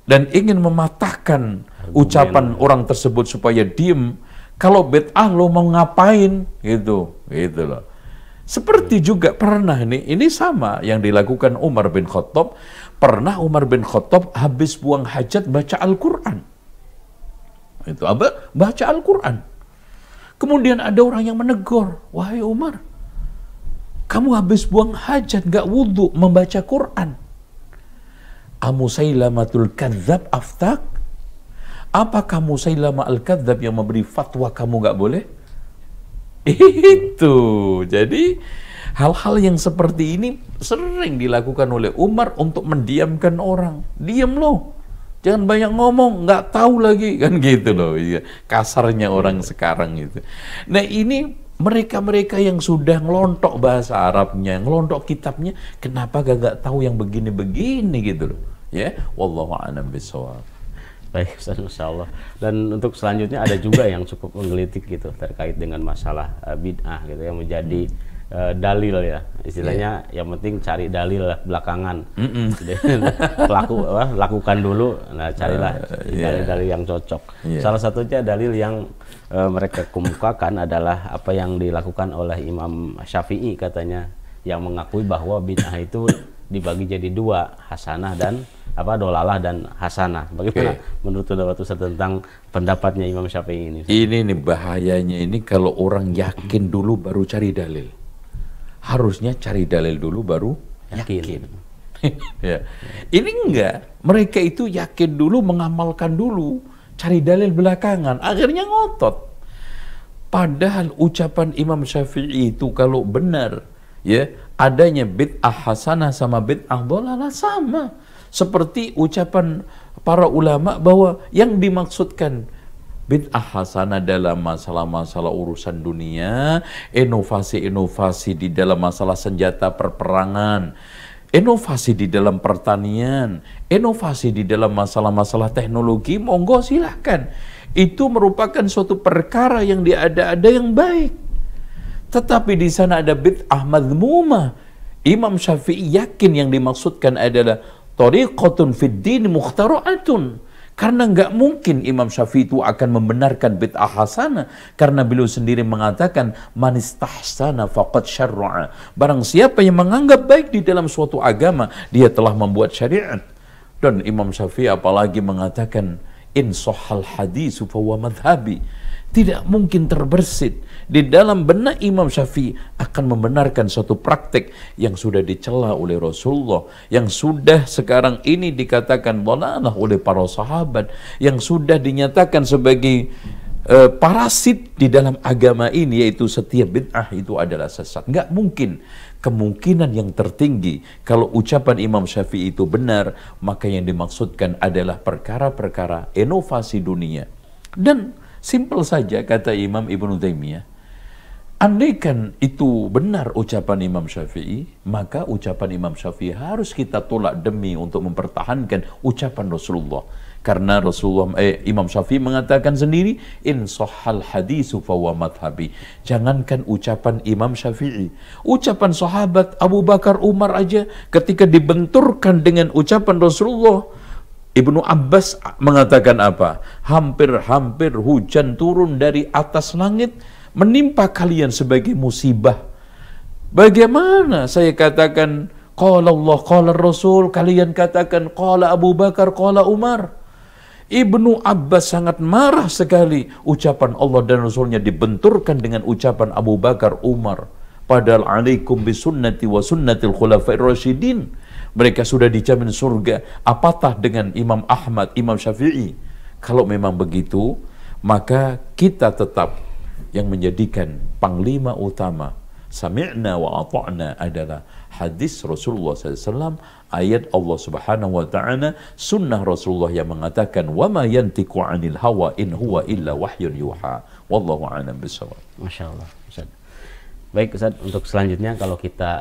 dan ingin mematahkan ucapan orang tersebut supaya diem. Kalau bid'ah lo mau ngapain? Gitu loh. Seperti juga pernah ini sama yang dilakukan Umar bin Khattab. Pernah Umar bin Khattab habis buang hajat baca Al-Quran. Itu baca Al-Quran. Kemudian ada orang yang menegur, wahai Umar, kamu habis buang hajat gak wudhu membaca Quran. Amusailamatul kadzab aftak? Apakah Musailama al-Kadzab yang memberi fatwa kamu gak boleh? Itu. Jadi hal-hal yang seperti ini sering dilakukan oleh Umar untuk mendiamkan orang. Diam loh, jangan banyak ngomong, nggak tahu lagi, kan gitu loh. Kasarnya orang sekarang itu. Nah ini mereka-mereka yang sudah ngelontok bahasa Arabnya, ngelontok kitabnya, kenapa gak tahu yang begini-begini gitu loh. Ya, wallahu a'lam bishawab. Baik, Ustaz, Masya Allah. Dan untuk selanjutnya ada juga yang cukup menggelitik gitu terkait dengan masalah bid'ah gitu yang menjadi dalil ya, istilahnya yang penting cari dalil lah belakangan. Lakukan dulu, nah carilah dalil-dalil yang cocok. Salah satunya dalil yang mereka kemukakan adalah apa yang dilakukan oleh Imam Syafi'i katanya, yang mengakui bahwa bid'ah itu dibagi jadi dua, hasanah dan dolalah dan hasanah. Bagaimana menurut Ustaz tentang pendapatnya Imam Syafi'i ini? Ini nih bahayanya ini kalau orang yakin dulu baru cari dalil. Harusnya cari dalil dulu baru yakin. Ya. Ini enggak. Mereka itu yakin dulu, mengamalkan dulu, cari dalil belakangan. Akhirnya ngotot. Padahal ucapan Imam Syafi'i itu kalau benar, ya, adanya bid'ah hasanah sama bid'ah dhalalah sama. Seperti ucapan para ulama bahwa yang dimaksudkan bid'ah hasanah dalam masalah-masalah urusan dunia, inovasi-inovasi di dalam masalah senjata perperangan, inovasi di dalam pertanian, inovasi di dalam masalah-masalah teknologi, monggo silahkan. Itu merupakan suatu perkara yang diada-ada yang baik. Tetapi di sana ada bid'ah madhmumah. Imam Syafi'i yakin yang dimaksudkan adalah tariqatun fid din mukhtara'atun. Karena nggak mungkin Imam Syafi'i itu akan membenarkan bid'ah hasanah, karena beliau sendiri mengatakan man istahsana faqad syarra'a. Barang siapa yang menganggap baik di dalam suatu agama, dia telah membuat syariat. Dan Imam Syafi'i apalagi mengatakan in sahhal hadis fa huwa madhhabi. Tidak mungkin terbersit di dalam benak Imam Syafi'i akan membenarkan suatu praktek yang sudah dicela oleh Rasulullah, yang sudah sekarang ini dikatakan dhalalah oleh para sahabat, yang sudah dinyatakan sebagai parasit di dalam agama ini, yaitu setiap bid'ah itu adalah sesat. Nggak mungkin. Kemungkinan yang tertinggi kalau ucapan Imam Syafi'i itu benar, maka yang dimaksudkan adalah perkara-perkara inovasi dunia. Dan simpel saja kata Imam Ibnu Taimiyah, andaikan itu benar ucapan Imam Syafi'i, maka ucapan Imam Syafi'i harus kita tolak demi untuk mempertahankan ucapan Rasulullah. Karena Imam Syafi'i mengatakan sendiri, in sahhal hadisu fahuwa madhhabi. Jangankan ucapan Imam Syafi'i, ucapan sahabat Abu Bakar, Umar aja ketika dibenturkan dengan ucapan Rasulullah, Ibnu Abbas mengatakan apa? Hampir-hampir hujan turun dari atas langit menimpa kalian sebagai musibah. Bagaimana saya katakan qala Allah, qala Rasul, kalian katakan qala Abu Bakar, qala Umar. Ibnu Abbas sangat marah sekali. Ucapan Allah dan Rasulnya dibenturkan dengan ucapan Abu Bakar, Umar. Padahal alaikum bisunnati wa sunnatil khulafa'ir rasyidin. Mereka sudah dijamin surga. Apatah dengan Imam Ahmad, Imam Syafi'i? Kalau memang begitu, maka kita tetap yang menjadikan panglima utama sami'na wa ata'na adalah hadis Rasulullah SAW, ayat Allah Subhanahu wa ta'ala, sunnah Rasulullah yang mengatakan wa ma yantiqu 'anil hawa in huwa illa wahyun yuha. Wallahu a'lam bishawab. Masya Allah, Ustaz. Baik Ustaz, untuk selanjutnya kalau kita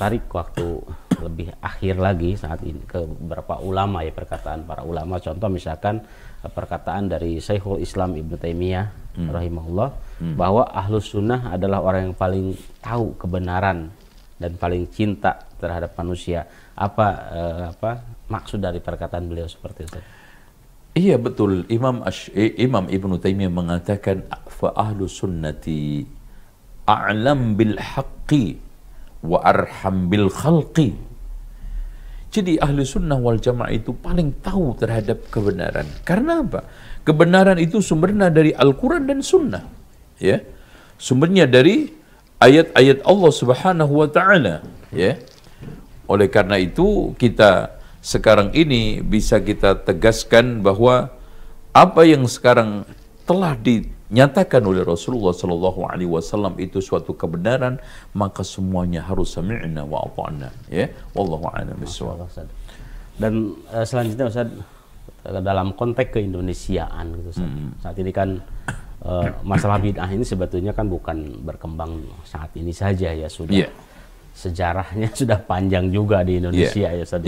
tarik waktu lebih akhir lagi saat ini ke beberapa ulama ya, perkataan para ulama. Contoh misalkan perkataan dari Syekhul Islam Ibnu Taimiyah rahimahullah, bahwa ahlus sunnah adalah orang yang paling tahu kebenaran dan paling cinta terhadap manusia. Apa maksud dari perkataan beliau seperti itu? Iya betul. Imam Ibnu Taimiyah mengatakan fa ahlus sunnati a'lam bil haqqi wa arham bil khalqi. Jadi ahli sunnah wal jamaah itu paling tahu terhadap kebenaran. Karena apa? Kebenaran itu sumbernya dari Al-Quran dan Sunnah. Ya, sumbernya dari ayat-ayat Allah Subhanahu wa Ta'ala. Ya, oleh karena itu kita sekarang ini bisa kita tegaskan bahwa apa yang sekarang telah dinyatakan oleh Rasulullah Sallallahu Alaihi Wasallam itu suatu kebenaran, maka semuanya harus sami'na wa ata'na. Ya, wallahu a'lam bishawab. Dan selanjutnya Ustaz, dalam konteks keindonesiaan gitu Ustaz. Saat ini kan masalah bid'ah ini sebetulnya kan bukan berkembang saat ini saja ya, sudah sejarahnya sudah panjang juga di Indonesia ya Ustaz.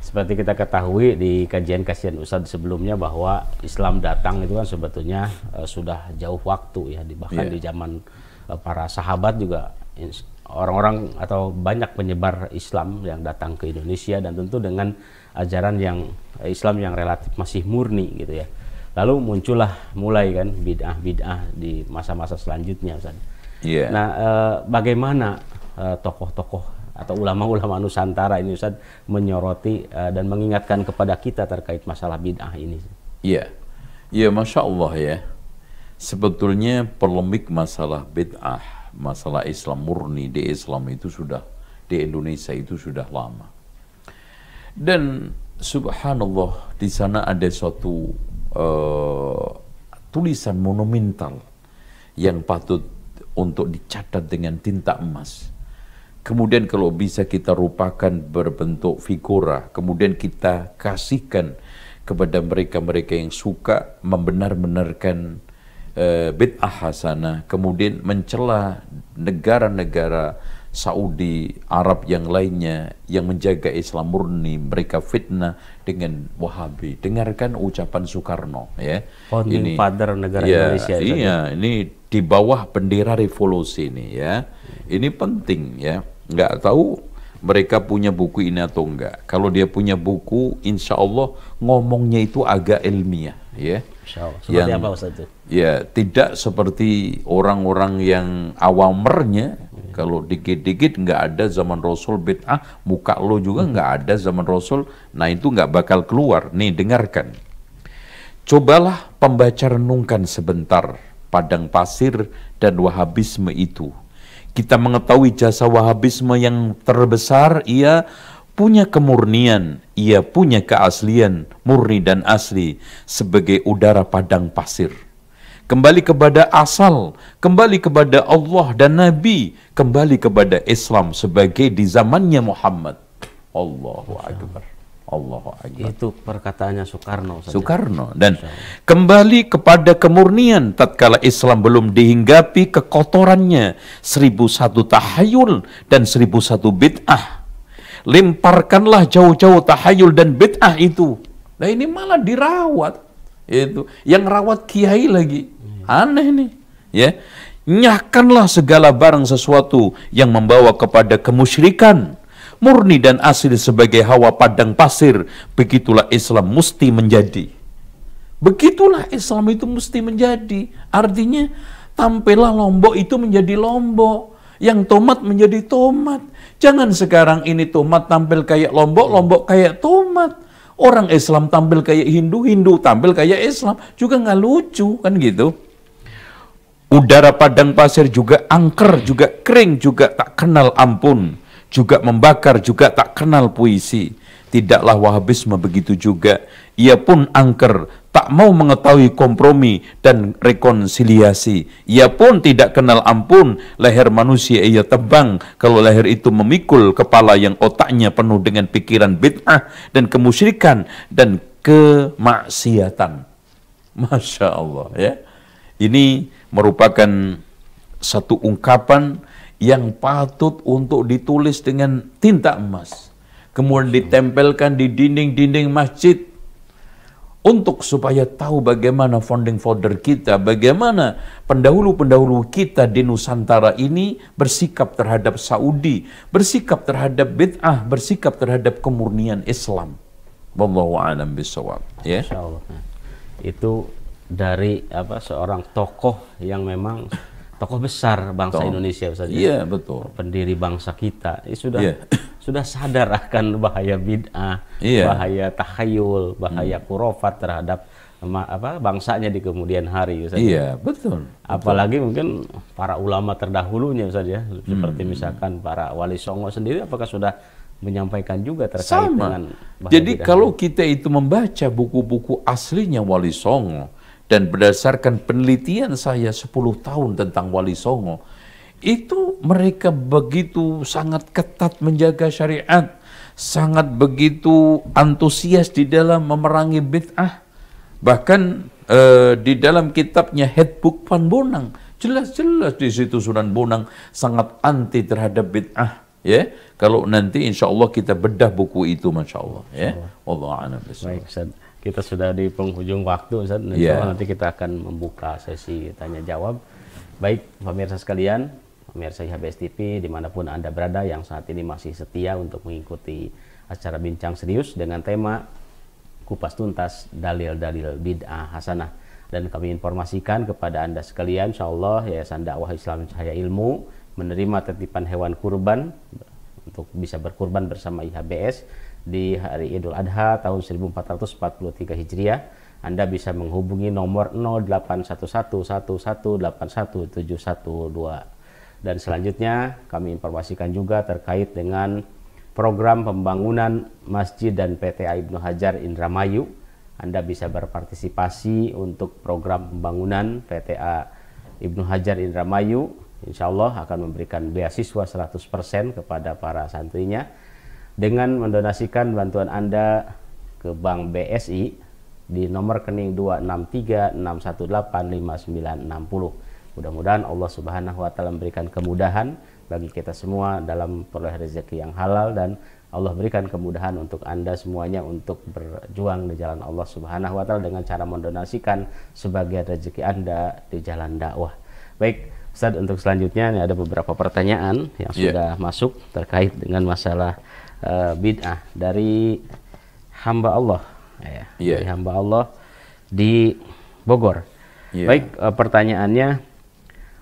Seperti kita ketahui di kajian-kajian Ustaz sebelumnya bahwa Islam datang itu kan sebetulnya sudah jauh waktu ya, bahkan di zaman para sahabat juga orang-orang atau banyak penyebar Islam yang datang ke Indonesia, dan tentu dengan ajaran yang Islam yang relatif masih murni gitu ya. Lalu muncullah mulai kan bid'ah-bid'ah di masa-masa selanjutnya Ustaz. Nah, bagaimana tokoh-tokoh atau ulama-ulama Nusantara ini Ustaz menyoroti dan mengingatkan kepada kita terkait masalah bid'ah ini? Ya Masya Allah ya. Sebetulnya polemik masalah bid'ah, masalah Islam murni di Islam itu sudah, di Indonesia itu sudah lama. Dan subhanallah di sana ada suatu tulisan monumental yang patut untuk dicatat dengan tinta emas. Kemudian kalau bisa kita rupakan berbentuk figura, kemudian kita kasihkan kepada mereka-mereka yang suka membenar-benarkan bid'ah hasanah, kemudian mencela negara-negara Saudi, Arab yang lainnya yang menjaga Islam murni, mereka fitnah dengan Wahabi. Dengarkan ucapan Soekarno ya. Founding father negara Indonesia. Iya, ini di bawah bendera revolusi ini ya. Ini penting ya. Nggak tahu mereka punya buku ini atau enggak. Kalau dia punya buku, insya Allah ngomongnya itu agak ilmiah ya. Seperti apa Ustaz itu? Ya, tidak seperti orang-orang yang awamernya. Kalau dikit-dikit nggak ada zaman Rasul bid'ah, muka lo juga nggak ada zaman Rasul, nah itu nggak bakal keluar. Nih dengarkan. Cobalah pembaca renungkan sebentar padang pasir dan Wahabisme itu. Kita mengetahui jasa Wahabisme yang terbesar, ia punya kemurnian, ia punya keaslian, murni dan asli sebagai udara padang pasir. Kembali kepada asal, kembali kepada Allah dan Nabi, kembali kepada Islam sebagai di zamannya Muhammad. Allahu Akbar. Allahu Akbar. Itu perkataannya Soekarno. Soekarno. Dan kembali kepada kemurnian tatkala Islam belum dihinggapi kekotorannya, 1001 tahayul dan 1001 bid'ah. Lemparkanlah jauh-jauh tahayul dan bid'ah itu. Nah ini malah dirawat. Itu yang rawat kiai lagi. Aneh nih, ya. Nyahkanlah segala barang sesuatu yang membawa kepada kemusyrikan. murni dan asli sebagai hawa padang pasir, begitulah Islam mesti menjadi. Begitulah Islam itu mesti menjadi. Artinya, tampillah Lombok itu menjadi Lombok. Yang tomat menjadi tomat. Jangan sekarang ini tomat tampil kayak Lombok, Lombok kayak tomat. Orang Islam tampil kayak Hindu, Hindu tampil kayak Islam. Juga nggak lucu, kan gitu. Udara padang pasir juga angker, juga kering, juga tak kenal ampun. Juga membakar, juga tak kenal puisi. Tidaklah Wahabisme begitu juga. Ia pun angker, tak mau mengetahui kompromi dan rekonsiliasi. Ia pun tidak kenal ampun, leher manusia ia tebang kalau leher itu memikul kepala yang otaknya penuh dengan pikiran bid'ah dan kemusyrikan dan kemaksiatan. Masya Allah, ya. Ini merupakan satu ungkapan yang patut untuk ditulis dengan tinta emas, kemudian ditempelkan di dinding-dinding masjid, untuk supaya tahu bagaimana founding father kita, bagaimana pendahulu-pendahulu kita di Nusantara ini bersikap terhadap Saudi, bersikap terhadap bid'ah, bersikap terhadap kemurnian Islam. Wallahu a'lam bishawab. Ya. Insyaallah. Itu dari seorang tokoh yang memang tokoh besar bangsa Indonesia, Ustaz. Iya, betul. Pendiri bangsa kita. Sudah Iya. sudah sadar akan bahaya bid'ah, Iya. bahaya takhayul, bahaya khurafat terhadap bangsanya di kemudian hari, Ustaz. Iya, betul. Apalagi mungkin para ulama terdahulunya, Ustaz, ya. Seperti misalkan para Wali Songo sendiri, apakah sudah menyampaikan juga terkait dengan bahaya Jadi bid'ah? kalau kita itu membaca buku-buku aslinya Wali Songo, dan berdasarkan penelitian saya 10 tahun tentang Wali Songo, itu mereka begitu sangat ketat menjaga syariat, sangat begitu antusias di dalam memerangi bid'ah. Bahkan di dalam kitabnya Headbook Van Bonang, jelas-jelas di situ Sunan Bonang sangat anti terhadap bid'ah. Ya, kalau nanti insya Allah kita bedah buku itu, masya Allah. Ya, wallahu a'lam bishawab. Baik, Ustaz. Kita sudah di penghujung waktu, Ustaz. Insyaallah nanti kita akan membuka sesi tanya jawab. Baik, pemirsa sekalian, pemirsa IHBS TV dimanapun Anda berada yang saat ini masih setia untuk mengikuti acara Bincang Serius dengan tema Kupas Tuntas Dalil-Dalil Bid'ah Hasanah. Dan kami informasikan kepada Anda sekalian, insyaallah Yayasan Dakwah Islam Cahaya Ilmu menerima titipan hewan kurban untuk bisa berkurban bersama IHBS di hari Idul Adha tahun 1443 Hijriah. Anda bisa menghubungi nomor 081111817112. Dan selanjutnya kami informasikan juga terkait dengan program pembangunan Masjid dan PTA Ibnu Hajar Indramayu. Anda bisa berpartisipasi untuk program pembangunan PTA Ibnu Hajar Indramayu. Insya Allah akan memberikan beasiswa 100% kepada para santrinya dengan mendonasikan bantuan Anda ke Bank BSI di nomor rekening 263618590. Mudah-mudahan Allah Subhanahu wa taala memberikan kemudahan bagi kita semua dalam peroleh rezeki yang halal, dan Allah berikan kemudahan untuk Anda semuanya untuk berjuang di jalan Allah Subhanahu wa taala dengan cara mendonasikan sebagian rezeki Anda di jalan dakwah. Baik, Ustaz, untuk selanjutnya ini ada beberapa pertanyaan yang sudah masuk terkait dengan masalah bid'ah dari hamba Allah, dari hamba Allah di Bogor. Baik, pertanyaannya,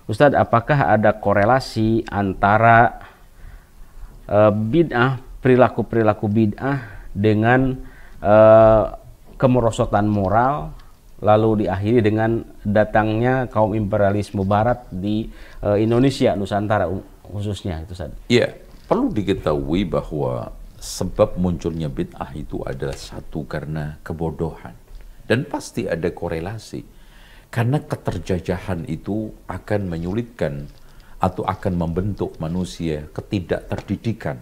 Ustadz, apakah ada korelasi antara bid'ah, perilaku bid'ah dengan kemerosotan moral, lalu diakhiri dengan datangnya kaum imperialisme Barat di Indonesia, Nusantara khususnya, itu Ustadz? Iya, perlu diketahui bahwa sebab munculnya bid'ah itu adalah satu karena kebodohan, dan pasti ada korelasi karena keterjajahan itu akan menyulitkan atau akan membentuk manusia ketidakterdidikan,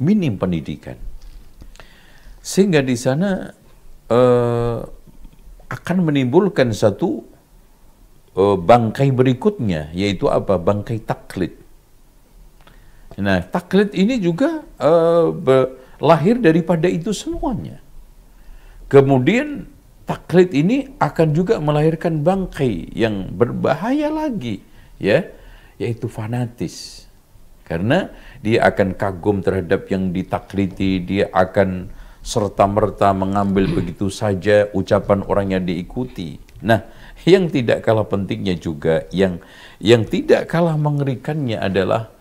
minim pendidikan, sehingga di sana akan menimbulkan satu bangkai berikutnya, yaitu apa? Bangkai taklid. Nah, taklid ini juga lahir daripada itu semuanya. Kemudian taklid ini akan juga melahirkan bangkai yang berbahaya lagi, ya, yaitu fanatis. Karena dia akan kagum terhadap yang ditakliti, dia akan serta-merta mengambil begitu saja ucapan orang yang diikuti. Nah, yang tidak kalah pentingnya juga, yang tidak kalah mengerikannya adalah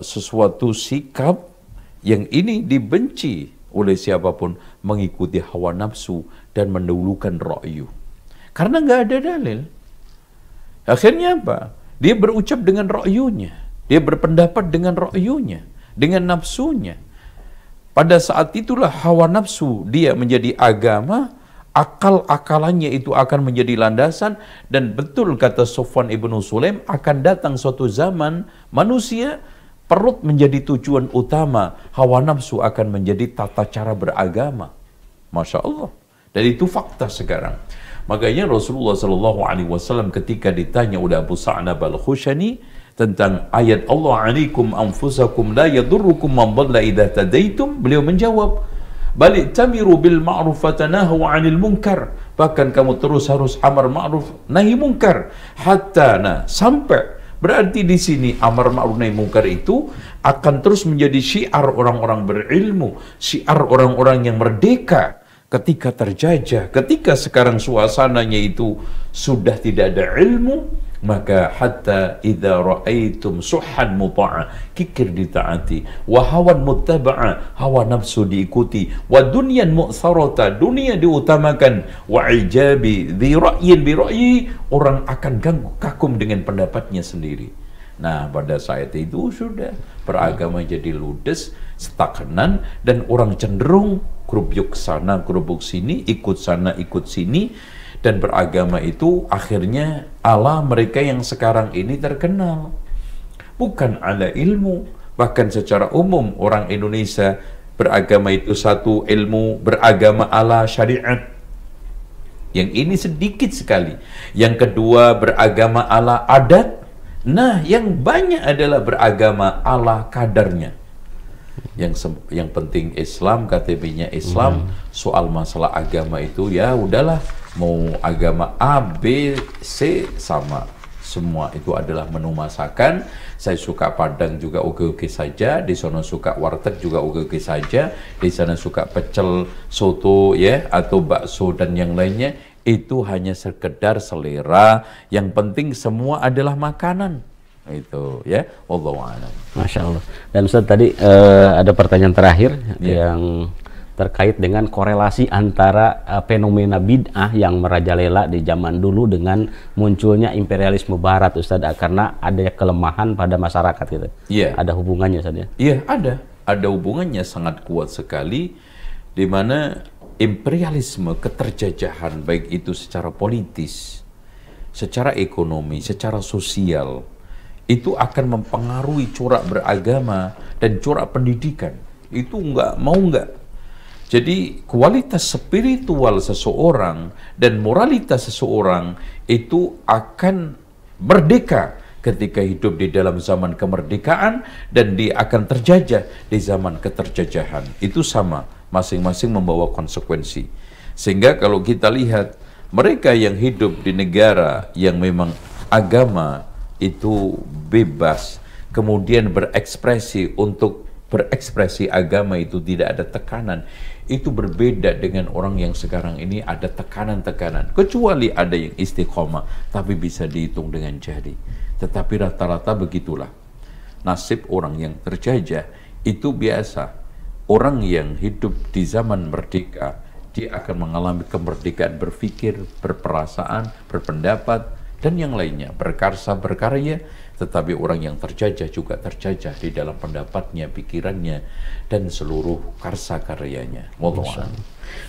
sesuatu sikap yang ini dibenci oleh siapapun, mengikuti hawa nafsu dan mendahulukan ra'yu. Karena nggak ada dalil. Akhirnya apa? Dia berucap dengan ra'yunya. Dia berpendapat dengan ra'yunya, dengan nafsunya. Pada saat itulah hawa nafsu dia menjadi agama, akal-akalannya itu akan menjadi landasan, dan betul kata Sufyan ibnu Sulaim, akan datang suatu zaman manusia perut menjadi tujuan utama, hawa nafsu akan menjadi tata cara beragama. Masya Allah. Dan itu fakta sekarang. Makanya Rasulullah SAW ketika ditanya oleh Abu Sa'nab al-Khushani tentang ayat Allah, "Alaikum anfusakum la yadurrukum man dhalla idza tadaitum," beliau menjawab, "Bal tamiru bil ma'ruf wa tanahu 'anil munkar." Bahkan kamu terus harus amar ma'ruf nahi munkar hatta sampai. Berarti di sini amar ma'ruf nahi munkar itu akan terus menjadi syiar orang-orang berilmu, syiar orang-orang yang merdeka. Ketika terjajah, ketika sekarang suasananya itu sudah tidak ada ilmu, maka hatta idza ra'aitum suhan muta'a, kikir ditaati, wa hawan muttaba'a, hawa nafsu diikuti, wa dunyan mu'tharata, dunia diutamakan, wa ijabi dhi ra'yin bi ra'yi, orang akan kagum dengan pendapatnya sendiri. Nah, pada saat itu sudah beragama jadi ludes, stagnan, dan orang cenderung kerubuk sana, kerubuk sini, ikut sana, ikut sini, dan beragama itu akhirnya ala mereka yang sekarang ini terkenal. Bukan ala ilmu, bahkan secara umum orang Indonesia beragama itu satu ilmu, beragama ala syariat. Yang ini sedikit sekali. Yang kedua beragama ala adat. Nah, yang banyak adalah beragama ala kadarnya. Yang penting Islam, KTP-nya Islam, soal masalah agama itu ya udahlah, mau agama A, B, C sama. Semua itu adalah menu masakan. Saya suka Padang juga oke-oke saja, di sana suka warteg juga oke-oke saja, di sana suka pecel, soto ya, atau bakso dan yang lainnya. Itu hanya sekedar selera. Yang penting semua adalah makanan. Itu ya, wallahu a'lam. Masya Allah. Dan Ustaz tadi ada pertanyaan terakhir yang terkait dengan korelasi antara fenomena bid'ah yang merajalela di zaman dulu dengan munculnya imperialisme Barat, Ustaz, karena ada kelemahan pada masyarakat gitu. Iya. Ada hubungannya, Ustaz ya? Iya, ada hubungannya sangat kuat sekali, di mana imperialisme, keterjajahan, baik itu secara politis, secara ekonomi, secara sosial, itu akan mempengaruhi corak beragama dan corak pendidikan. Itu nggak. Jadi kualitas spiritual seseorang dan moralitas seseorang itu akan merdeka ketika hidup di dalam zaman kemerdekaan, dan dia akan terjajah di zaman keterjajahan. Itu sama, masing-masing membawa konsekuensi. Sehingga kalau kita lihat mereka yang hidup di negara yang memang agama itu bebas, kemudian berekspresi, untuk berekspresi agama itu tidak ada tekanan, itu berbeda dengan orang yang sekarang ini ada tekanan-tekanan. Kecuali ada yang istiqomah, tapi bisa dihitung dengan jari. Tetapi rata-rata begitulah nasib orang yang terjajah. Itu biasa. Orang yang hidup di zaman merdeka, dia akan mengalami kemerdekaan berpikir, berperasaan, berpendapat, dan yang lainnya, berkarsa, berkarya. Tetapi orang yang terjajah juga terjajah di dalam pendapatnya, pikirannya, dan seluruh karsa karyanya.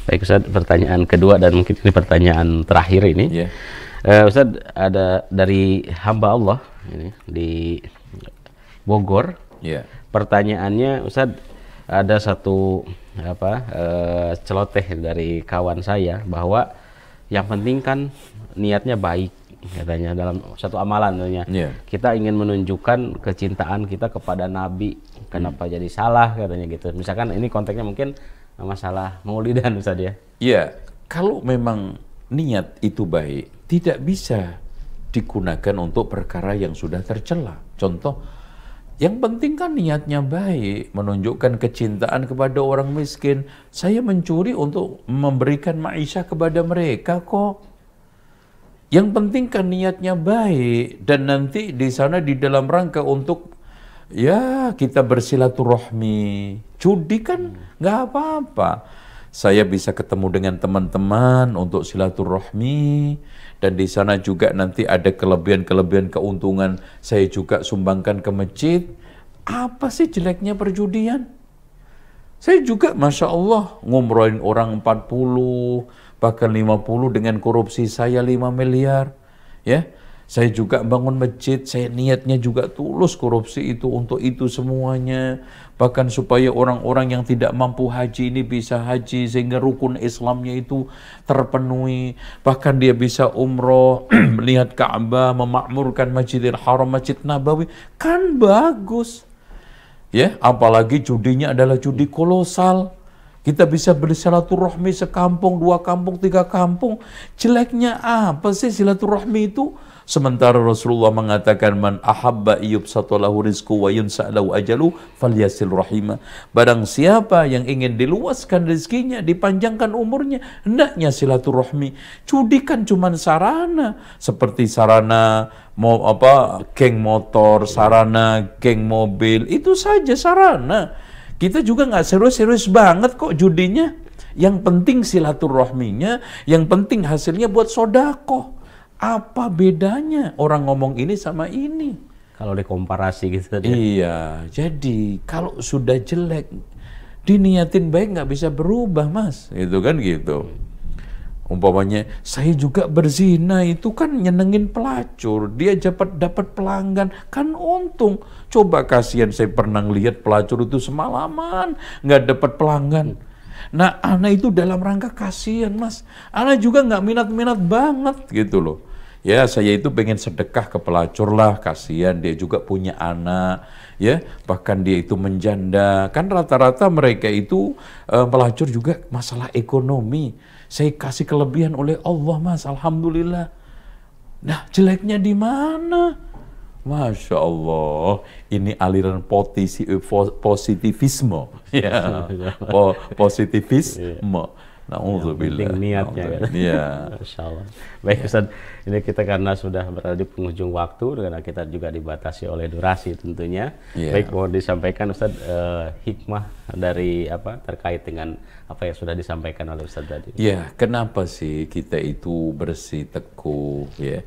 Baik Ustaz, pertanyaan kedua dan mungkin ini pertanyaan terakhir ini. Ustaz, ada dari hamba Allah ini di Bogor. Pertanyaannya, Ustaz, ada satu celoteh dari kawan saya bahwa yang penting kan niatnya baik, katanya dalam satu amalan katanya. Kita ingin menunjukkan kecintaan kita kepada Nabi, kenapa jadi salah katanya gitu. Misalkan ini konteksnya mungkin masalah maulidan, Ustaz ya. Iya, kalau memang niat itu baik, tidak bisa digunakan untuk perkara yang sudah tercela. Contoh, Yang penting kan niatnya baik, menunjukkan kecintaan kepada orang miskin. Saya mencuri untuk memberikan maisha kepada mereka kok. Yang penting kan niatnya baik, dan nanti di sana di dalam rangka untuk ya kita bersilaturahmi. Judi kan nggak apa-apa. Saya bisa ketemu dengan teman-teman untuk silaturahmi, dan di sana juga nanti ada kelebihan-kelebihan keuntungan saya juga sumbangkan ke masjid. Apa sih jeleknya perjudian? Saya juga Masya Allah ngumrohin orang 40, bahkan 50 dengan korupsi saya 5 miliar. Ya, saya juga bangun masjid, saya niatnya juga tulus korupsi itu untuk itu semuanya. Bahkan supaya orang-orang yang tidak mampu haji ini bisa haji, sehingga rukun Islamnya itu terpenuhi. Bahkan dia bisa umroh, melihat Ka'bah, memakmurkan Masjidil Haram, Masjid Nabawi. Kan bagus. Ya, apalagi judinya adalah judi kolosal. Kita bisa bersilaturahmi sekampung, 2 kampung, 3 kampung. Jeleknya apa sih silaturahmi itu? Sementara Rasulullah mengatakan, man ahabba yubsatalahu rizqu wa yunsa'lahu ajalu falyasil rahimah. Barang siapa yang ingin diluaskan rezekinya, dipanjangkan umurnya, hendaknya silaturahmi. Judi kan cuma sarana, seperti sarana mau geng motor, sarana geng mobil, itu saja sarana. Kita juga nggak serius-serius banget kok judinya. Yang penting silaturahminya, yang penting hasilnya buat sodako. Apa bedanya orang ngomong ini sama ini? Kalau dikomparasi gitu. Iya, jadi kalau sudah jelek, diniatin baik nggak bisa berubah, Mas. Itu kan gitu. Umpamanya, saya juga berzina, itu kan nyenengin pelacur. Dia dapat pelanggan, kan untung. Coba kasihan, saya pernah lihat pelacur itu semalaman nggak dapat pelanggan. Nah, anak itu dalam rangka kasihan, Mas. Anak juga nggak minat-minat banget gitu loh. Ya, saya itu pengen sedekah ke pelacur lah, kasihan dia juga punya anak, ya, bahkan dia itu menjanda. Kan rata-rata mereka itu pelacur juga masalah ekonomi. Saya kasih kelebihan oleh Allah, Mas, alhamdulillah. Nah, jeleknya di mana? Masya Allah, ini aliran positivisme, ya, positivisme. Na'udzubillah. Penting niatnya kan. Iya. Masya Allah. Baik Ustaz, ini kita karena sudah berada di penghujung waktu, karena kita juga dibatasi oleh durasi tentunya. Baik, mohon disampaikan Ustaz hikmah dari terkait dengan apa yang sudah disampaikan oleh Ustaz tadi. Ya, kenapa sih kita itu bersih teguh ya,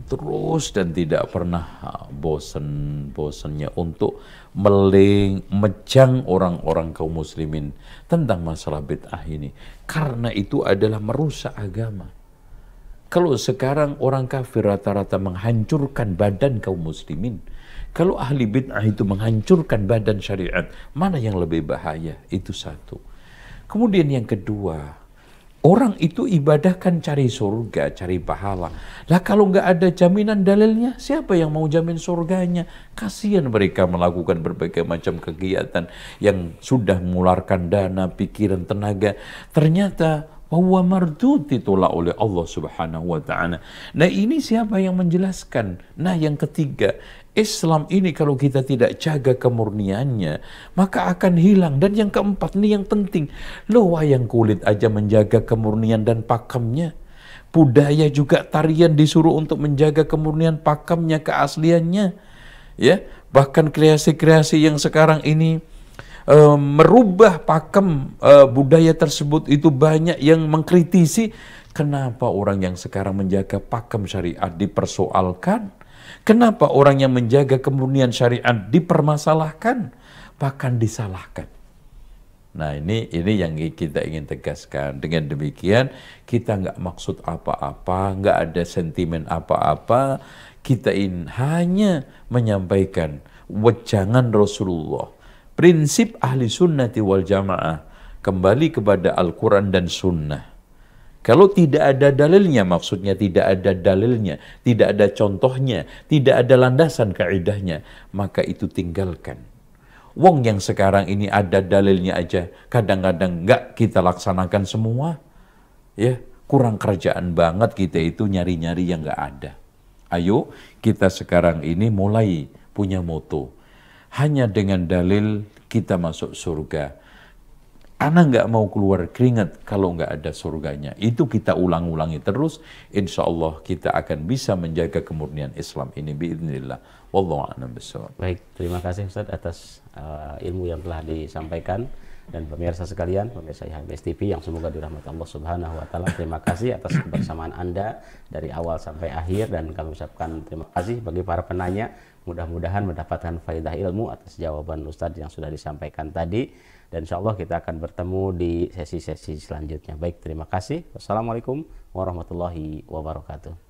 terus dan tidak pernah bosennya untuk mejang orang-orang kaum muslimin tentang masalah bid'ah ini, karena itu adalah merusak agama. Kalau sekarang orang kafir rata-rata menghancurkan badan kaum muslimin, kalau ahli bid'ah itu menghancurkan badan syariat, mana yang lebih bahaya? Itu satu. Kemudian yang kedua, orang itu ibadah kan cari surga, cari pahala. Lah kalau nggak ada jaminan dalilnya, siapa yang mau jamin surganya? Kasihan mereka melakukan berbagai macam kegiatan yang sudah mengeluarkan dana, pikiran, tenaga. Ternyata bahwa mardud ditolak oleh Allah Subhanahu wa ta'ala. Nah, ini siapa yang menjelaskan? Nah, yang ketiga, Islam ini kalau kita tidak jaga kemurniannya, maka akan hilang. Dan yang keempat, ini yang penting, loh, wayang kulit aja menjaga kemurnian dan pakemnya. Budaya juga, tarian disuruh untuk menjaga kemurnian pakemnya, keasliannya. Ya, bahkan kreasi-kreasi yang sekarang ini merubah pakem budaya tersebut, itu banyak yang mengkritisi. Kenapa orang yang sekarang menjaga pakem syariat dipersoalkan? Kenapa orang yang menjaga kemurnian syariat dipermasalahkan, bahkan disalahkan? Nah, ini yang kita ingin tegaskan. Dengan demikian, kita nggak maksud apa-apa, nggak ada sentimen apa-apa. Kita hanya menyampaikan wejangan Rasulullah. Prinsip ahli sunnati wal jamaah kembali kepada Al-Quran dan Sunnah. Kalau tidak ada dalilnya, maksudnya tidak ada dalilnya, tidak ada contohnya, tidak ada landasan kaidahnya, maka itu tinggalkan. Wong yang sekarang ini ada dalilnya aja, kadang-kadang nggak kita laksanakan semua. Ya, kurang kerjaan banget kita itu nyari-nyari yang nggak ada. Ayo, kita sekarang ini mulai punya moto. hanya dengan dalil kita masuk surga. Ana nggak mau keluar keringat kalau nggak ada surganya. Itu kita ulang-ulangi terus. Insya Allah kita akan bisa menjaga kemurnian Islam ini. Biiznillah. Wallahu a'lam bishawab. Baik, terima kasih Ustaz atas ilmu yang telah disampaikan. Dan pemirsa sekalian, pemirsa IHBS TV yang semoga dirahmati Allah Subhanahu wa taala, terima kasih atas kebersamaan Anda dari awal sampai akhir, dan kami ucapkan terima kasih bagi para penanya. Mudah-mudahan mendapatkan faedah ilmu atas jawaban Ustadz yang sudah disampaikan tadi, dan insya Allah kita akan bertemu di sesi-sesi selanjutnya. Baik, terima kasih. Wassalamualaikum warahmatullahi wabarakatuh.